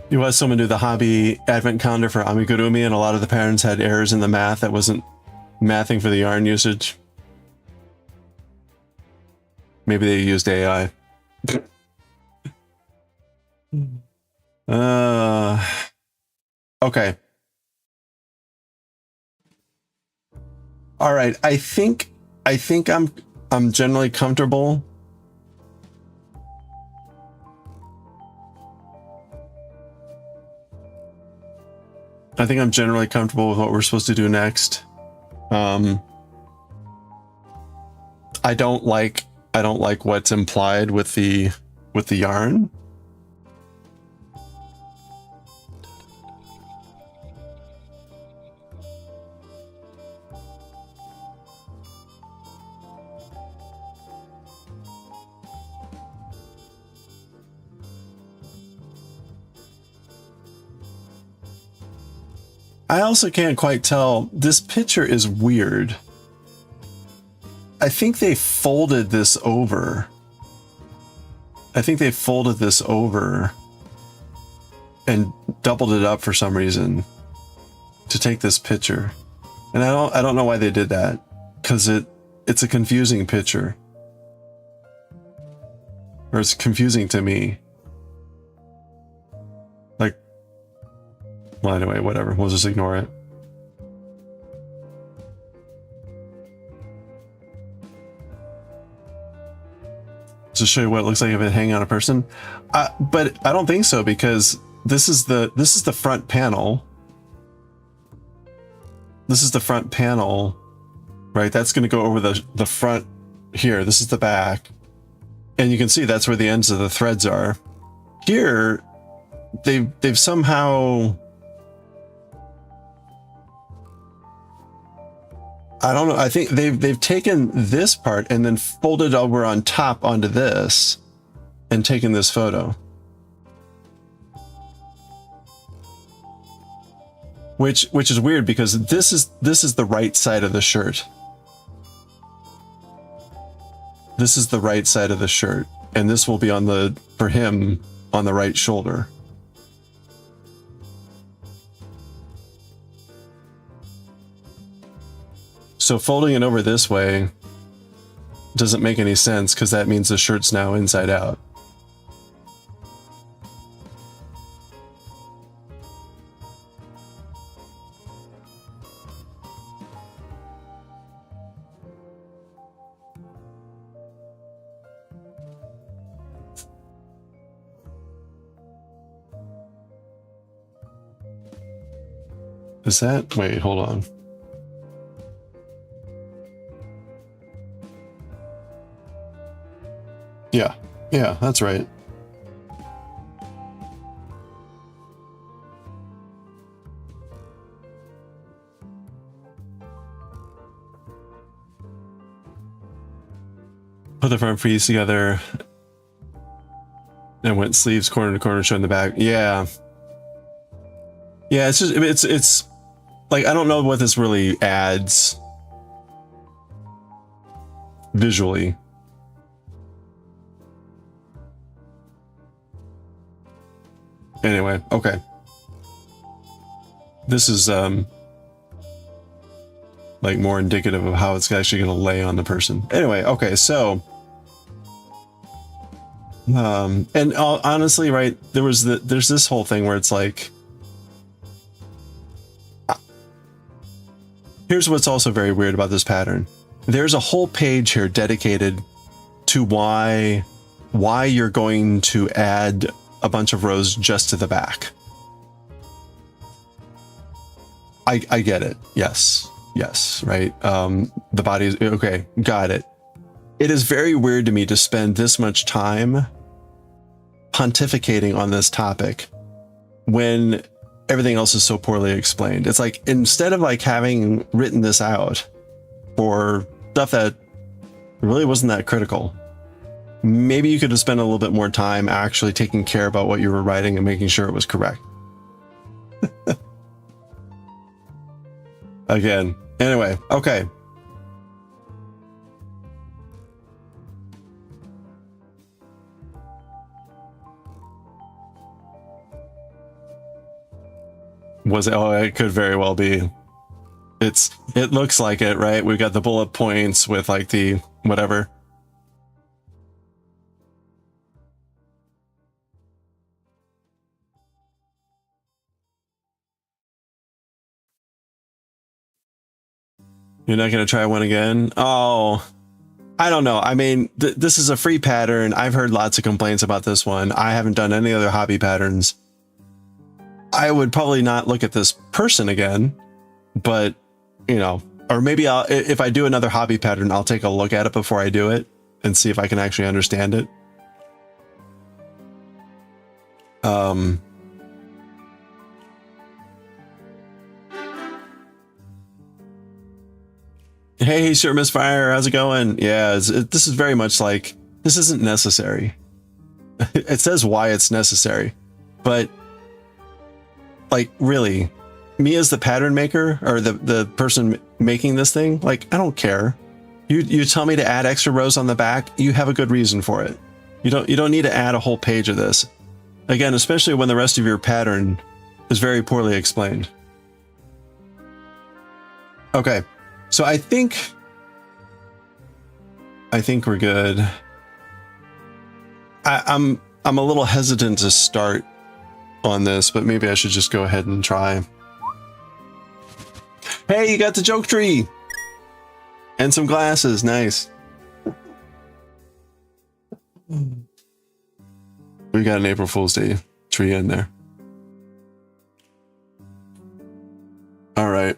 A: You watched someone do the hobby advent calendar for amigurumi, and a lot of the patterns had errors in the math that wasn't mathing for the yarn usage. Maybe they used AI. Okay. All right. I think I'm generally comfortable. I think I'm generally comfortable with what we're supposed to do next. I don't like what's implied with the yarn. I also can't quite tell. This picture is weird. I think they folded this over. And doubled it up for some reason to take this picture. And I don't know why they did that, because it's a confusing picture. Or it's confusing to me. Like, well, anyway, whatever. We'll just ignore it. To show you what it looks like if it hang on a person, but I don't think so, because this is the front panel. This is the front panel, right? That's going to go over the front here. This is the back, and you can see that's where the ends of the threads are. Here, they've somehow, I don't know. I think they've taken this part and then folded over on top onto this and taken this photo. Which is weird, because this is the right side of the shirt. This is the right side of the shirt, and this will be for him on the right shoulder. So folding it over this way doesn't make any sense, because that means the shirt's now inside out. Is that? Wait, hold on. Yeah, that's right. Put the front piece together and went sleeves corner to corner, showing the back. Yeah, it's just it's like, I don't know what this really adds visually. Anyway, okay. This is like more indicative of how it's actually going to lay on the person. Anyway, okay, so and honestly, right, there's this whole thing where it's like, here's what's also very weird about this pattern. There's a whole page here dedicated to why you're going to add a bunch of rows just to the back. I get it. Yes, right. The body is okay. Got it. It is very weird to me to spend this much time pontificating on this topic when everything else is so poorly explained. It's like, instead of like having written this out for stuff that really wasn't that critical, maybe you could have spent a little bit more time actually taking care about what you were writing and making sure it was correct. Again. Anyway, okay. Was it? Oh, it could very well be. It looks like it, right? We've got the bullet points with like the whatever. You're not going to try one again? Oh, I don't know. I mean, this is a free pattern. I've heard lots of complaints about this one. I haven't done any other hobby patterns. I would probably not look at this person again, but you know, or maybe if I do another hobby pattern, I'll take a look at it before I do it and see if I can actually understand it. Hey, sure, Misfire, how's it going? Yeah, this is very much like, this isn't necessary. It says why it's necessary, but like, really, me as the pattern maker or the person making this thing, like, I don't care. You tell me to add extra rows on the back, you have a good reason for it. You don't need to add a whole page of this. Again, especially when the rest of your pattern is very poorly explained. Okay. So I think I think we're good. I'm a little hesitant to start on this, but maybe I should just go ahead and try. Hey, you got the joke tree and some glasses. Nice. We got an April Fool's Day tree in there. All right.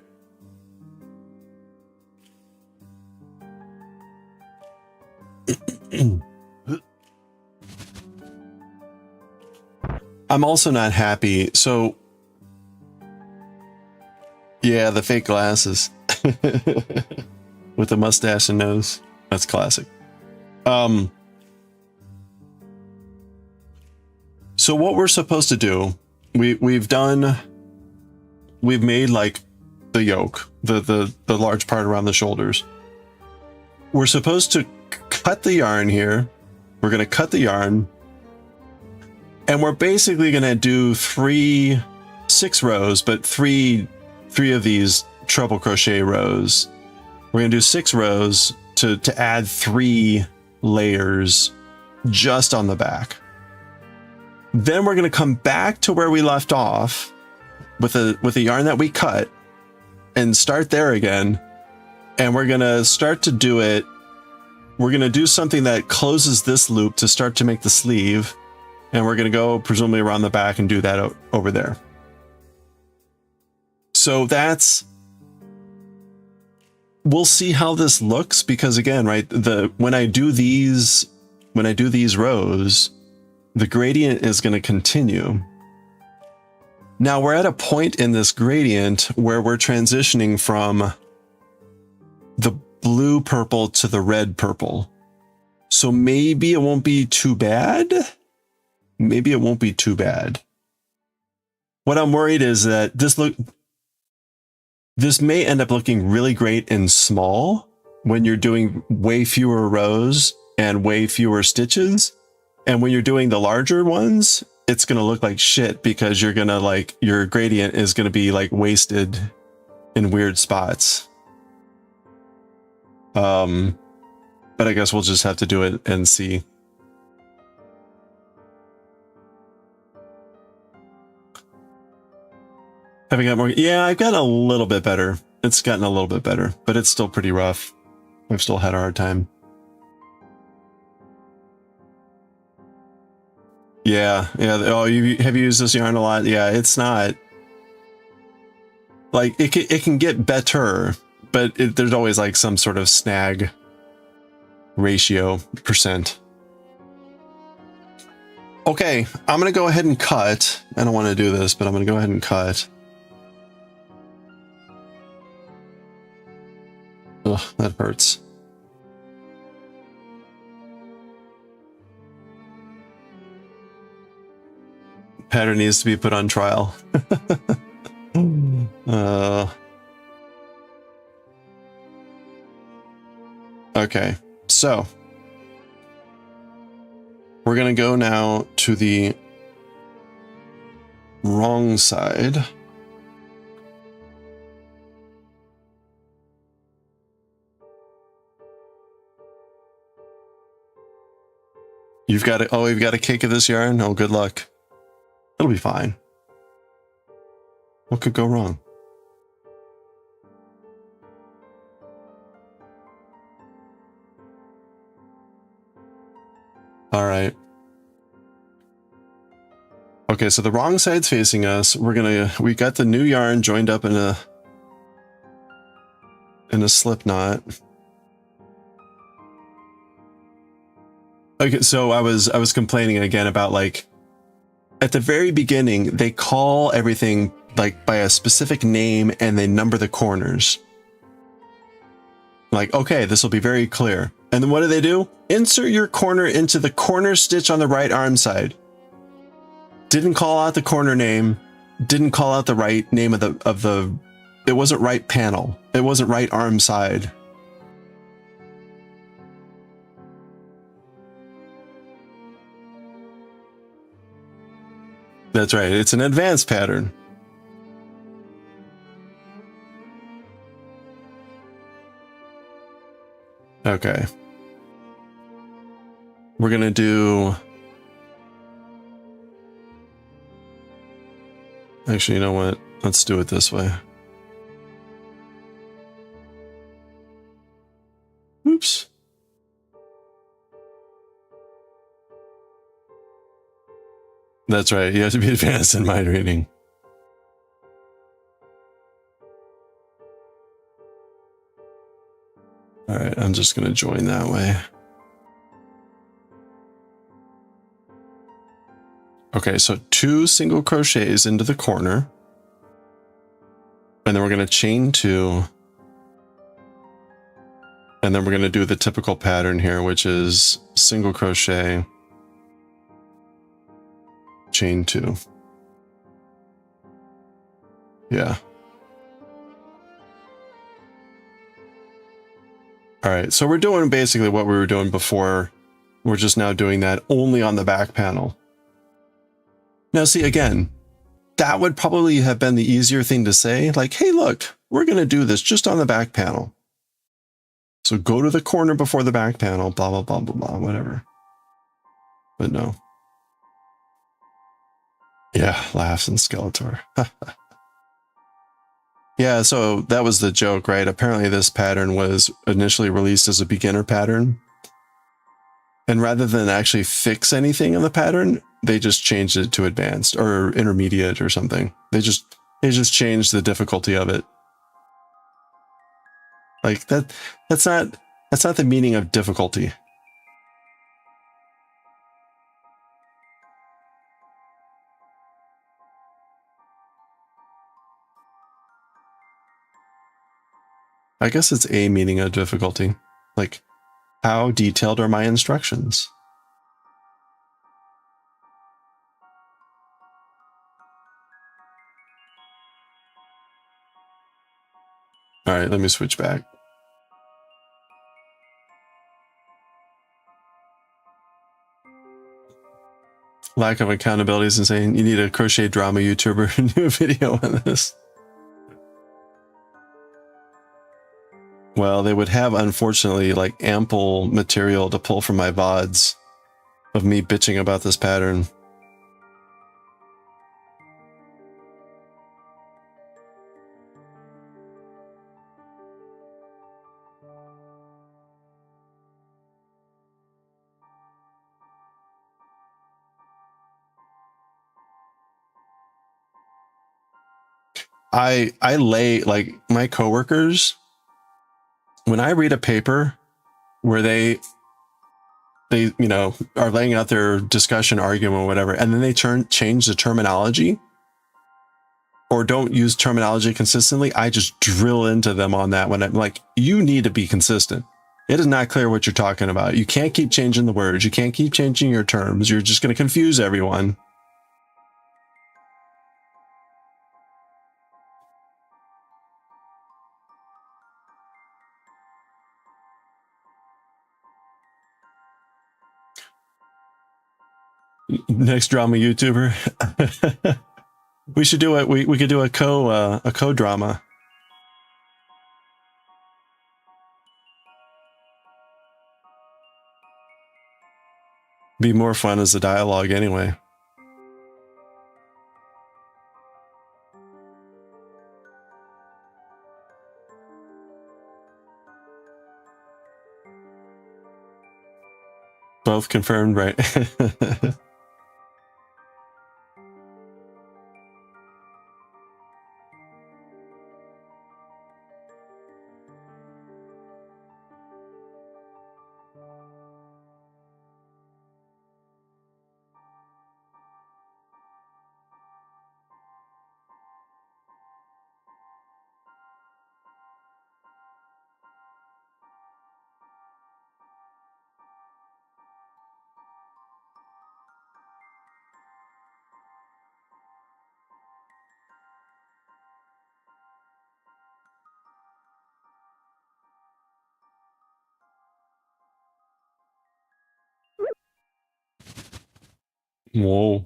A: I'm also not happy. So, yeah, the fake glasses with the mustache and nose. That's classic. So what we're supposed to do, we've made like the yoke, the large part around the shoulders. We're supposed to cut the yarn here. We're going to cut the yarn. And we're basically going to do 6 rows, but three of these treble crochet rows. We're going to do 6 rows to add 3 layers just on the back. Then we're going to come back to where we left off with the yarn that we cut and start there again. And we're going to start to do it. We're going to do something that closes this loop to start to make the sleeve. And we're going to go presumably around the back and do that over there. So we'll see how this looks, because again, right, when I do these rows, the gradient is going to continue. Now we're at a point in this gradient where we're transitioning from the blue purple to the red purple. So maybe it won't be too bad. Maybe it won't be too bad. What I'm worried is that this may end up looking really great and small when you're doing way fewer rows and way fewer stitches. And when you're doing the larger ones, it's going to look like shit, because you're going to your gradient is going to be like wasted in weird spots. But I guess we'll just have to do it and see. Have I got more? Yeah, I've gotten a little bit better. It's gotten a little bit better, but it's still pretty rough. I've still had a hard time. Yeah. Oh, have you used this yarn a lot? Yeah, it's not like it can get better, but there's always like some sort of snag ratio percent. Okay, I'm gonna go ahead and cut. I don't want to do this, but I'm gonna go ahead and cut. Ugh, that hurts. Pattern needs to be put on trial. Okay, so we're gonna go now to the wrong side. You've got it. Oh, you've got a cake of this yarn. Oh, good luck. It'll be fine. What could go wrong? All right. Okay, so the wrong side's facing us. We got the new yarn joined up in a slip knot. Okay, so I was complaining again about like at the very beginning, they call everything like by a specific name and they number the corners. Like, okay, this will be very clear. And then what do? Insert your corner into the corner stitch on the right arm side. Didn't call out the corner name. Didn't call out the right name of the it wasn't right panel. It wasn't right arm side. That's right. It's an advanced pattern. Okay. We're gonna do, actually, you know what? Let's do it this way. Oops. That's right. You have to be advanced in mind reading. All right, I'm just going to join that way. Okay, so 2 single crochets into the corner. And then we're going to chain 2. And then we're going to do the typical pattern here, which is single crochet, chain 2. Yeah. All right, so we're doing basically what we were doing before. We're just now doing that only on the back panel. Now, see, again, that would probably have been the easier thing to say. Like, hey, look, we're going to do this just on the back panel. So go to the corner before the back panel, blah, blah, blah, blah, blah, whatever. But no. Yeah, laughs and Skeletor. Yeah, so that was the joke, right? Apparently this pattern was initially released as a beginner pattern. And rather than actually fix anything in the pattern, they just changed it to advanced or intermediate or something. They just changed the difficulty of it. Like that's not the meaning of difficulty. I guess it's a meaning of difficulty. Like, how detailed are my instructions? All right, let me switch back. Lack of accountability is insane. You need a crochet drama YouTuber to do a video on this. Well, they would have, unfortunately, like ample material to pull from my VODs of me bitching about this pattern. I lay, like, my coworkers, when I read a paper where they you know, are laying out their discussion, argument, or whatever, and then they change the terminology or don't use terminology consistently, I just drill into them on that when I'm like, you need to be consistent. It is not clear what you're talking about. You can't keep changing the words. You can't keep changing your terms. You're just going to confuse everyone. Next drama YouTuber. We should do it. We could do a co-drama. Be more fun as a dialogue anyway. Both confirmed, right? Whoa.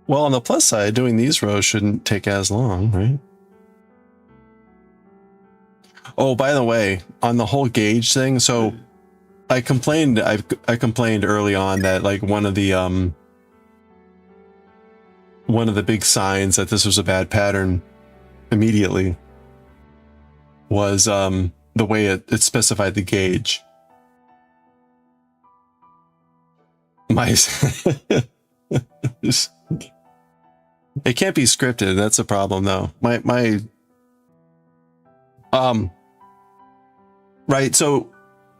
A: Well, on the plus side, doing these rows shouldn't take as long, right? Oh, by the way, on the whole gauge thing, so I complained early on that like one of the big signs that this was a bad pattern immediately was the way it specified the gauge. My it can't be scripted. That's a problem though. Right, so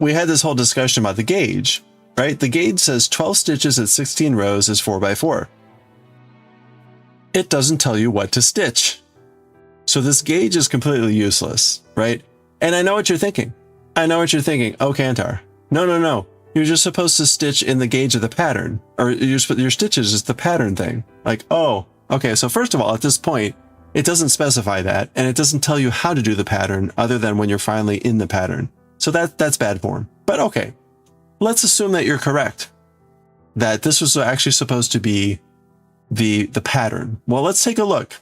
A: we had this whole discussion about the gauge, right? The gauge says 12 stitches at 16 rows is 4x4. It doesn't tell you what to stitch. So this gauge is completely useless, right? And I know what you're thinking. Oh, Kantar. No. You're just supposed to stitch in the gauge of the pattern, or your stitches is the pattern thing. Like, oh, okay. So first of all, at this point, it doesn't specify that, and it doesn't tell you how to do the pattern other than when you're finally in the pattern. So that's bad form. But okay, let's assume that you're correct, that this was actually supposed to be the pattern. Well, let's take a look.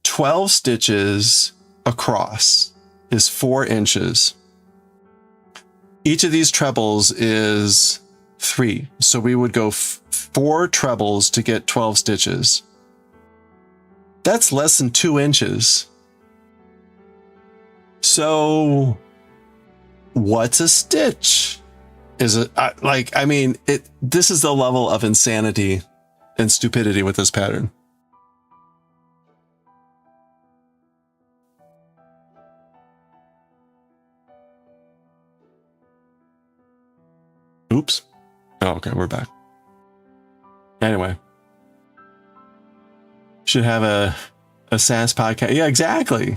A: 12 stitches across is 4 inches. Each of these trebles is 3. So we would go 4 trebles to get 12 stitches. That's less than 2 inches. So what's a stitch? Is it this is the level of insanity and stupidity with this pattern. Oops. Oh, okay, we're back. Anyway. Should have a SAS podcast. Yeah, exactly.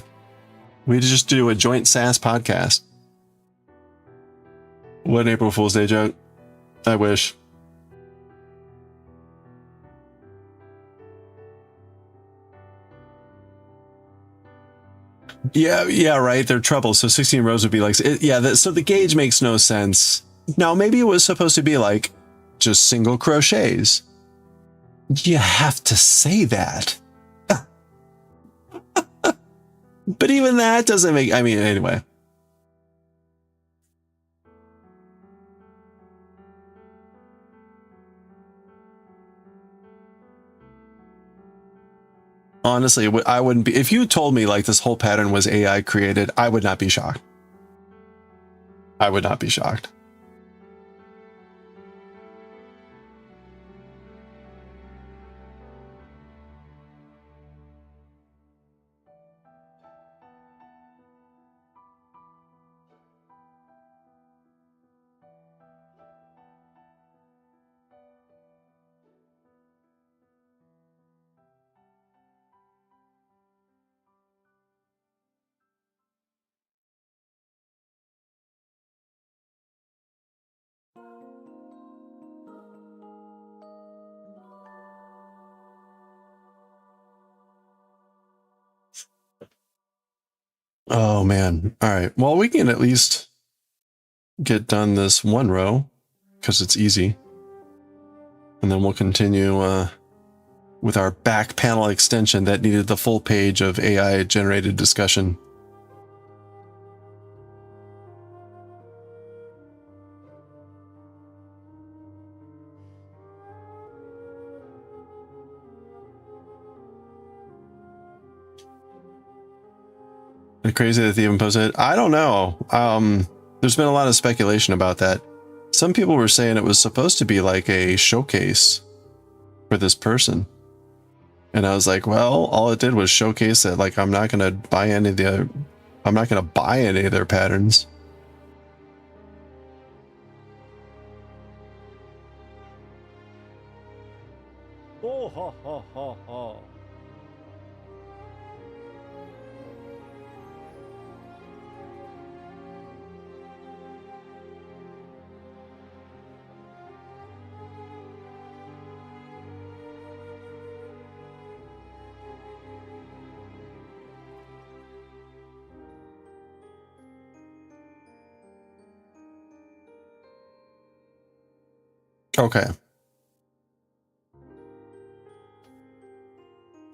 A: We just do a joint SAS podcast. What an April Fool's Day joke. I wish. Yeah, right. They're trebles. So 16 rows would be like, so the gauge makes no sense. Now, maybe it was supposed to be like just single crochets. You have to say that. But even that doesn't make, anyway. Honestly, I wouldn't be, if you told me like this whole pattern was AI created, I would not be shocked. I would not be shocked. Oh man. All right. Well, we can at least get done this one row because it's easy. And then we'll continue with our back panel extension that needed the full page of AI generated discussion. Crazy that they even posted it. I don't know. There's been a lot of speculation about that. Some people were saying it was supposed to be like a showcase for this person. And I was like, well, all it did was showcase that like I'm not gonna buy any of their patterns.
C: Oh, ha, ha, ha, ha.
A: Okay.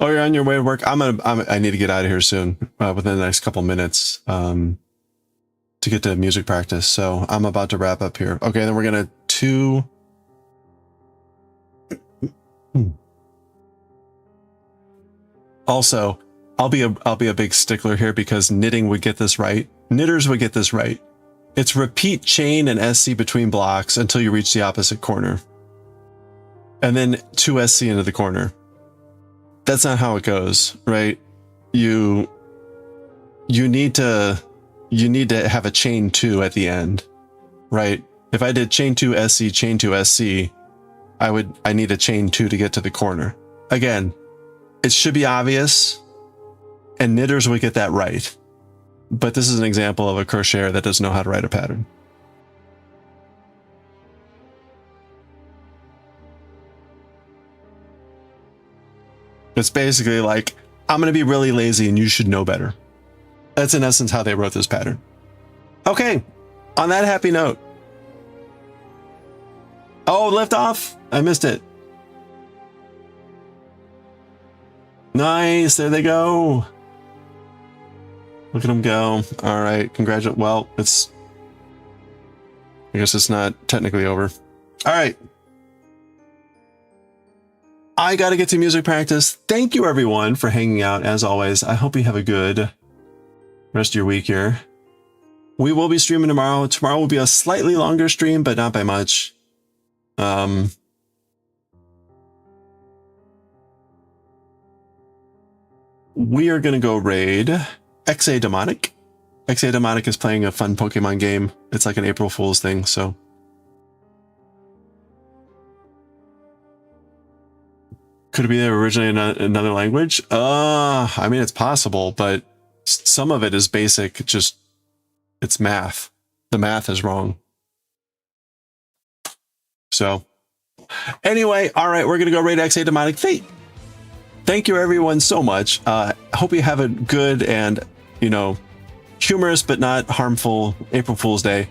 A: Oh, you're on your way to work. I need to get out of here soon, within the next couple minutes. to get to music practice. So I'm about to wrap up here. Okay, then we're gonna Also, I'll be a big stickler here because knitting would get this right. Knitters would get this right. It's repeat chain and SC between blocks until you reach the opposite corner. And then 2 SC into the corner. That's not how it goes, right? You need to have a chain 2 at the end, right? If I did chain 2 SC, chain 2 SC, I need a chain 2 to get to the corner. Again, it should be obvious, and knitters would get that right. But this is an example of a crocheter that doesn't know how to write a pattern. It's basically like, I'm going to be really lazy and you should know better. That's in essence how they wrote this pattern. Okay, on that happy note. Oh, lift off. I missed it. Nice, there they go. Look at them go. All right, congratulations. Well, I guess it's not technically over. All right. I got to get to music practice. Thank you everyone for hanging out as always. I hope you have a good rest of your week here. We will be streaming tomorrow. Tomorrow will be a slightly longer stream, but not by much. We are going to go raid XA Demonic. XA Demonic is playing a fun Pokemon game. It's like an April Fool's thing, so. Could it be originally in another language? I mean, it's possible, but some of it is basic, just, it's math. The math is wrong. So, anyway, all right, we're going to go raid XA Demonic Fate. Thank you everyone so much. Hope you have a good and, you know, humorous but not harmful April Fool's Day.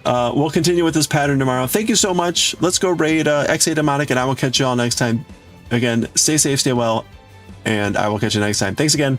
A: We'll continue with this pattern tomorrow. Thank you so much. Let's go raid XA Demonic, and I will catch you all next time. Again, stay safe, stay well, and I will catch you next time. Thanks again.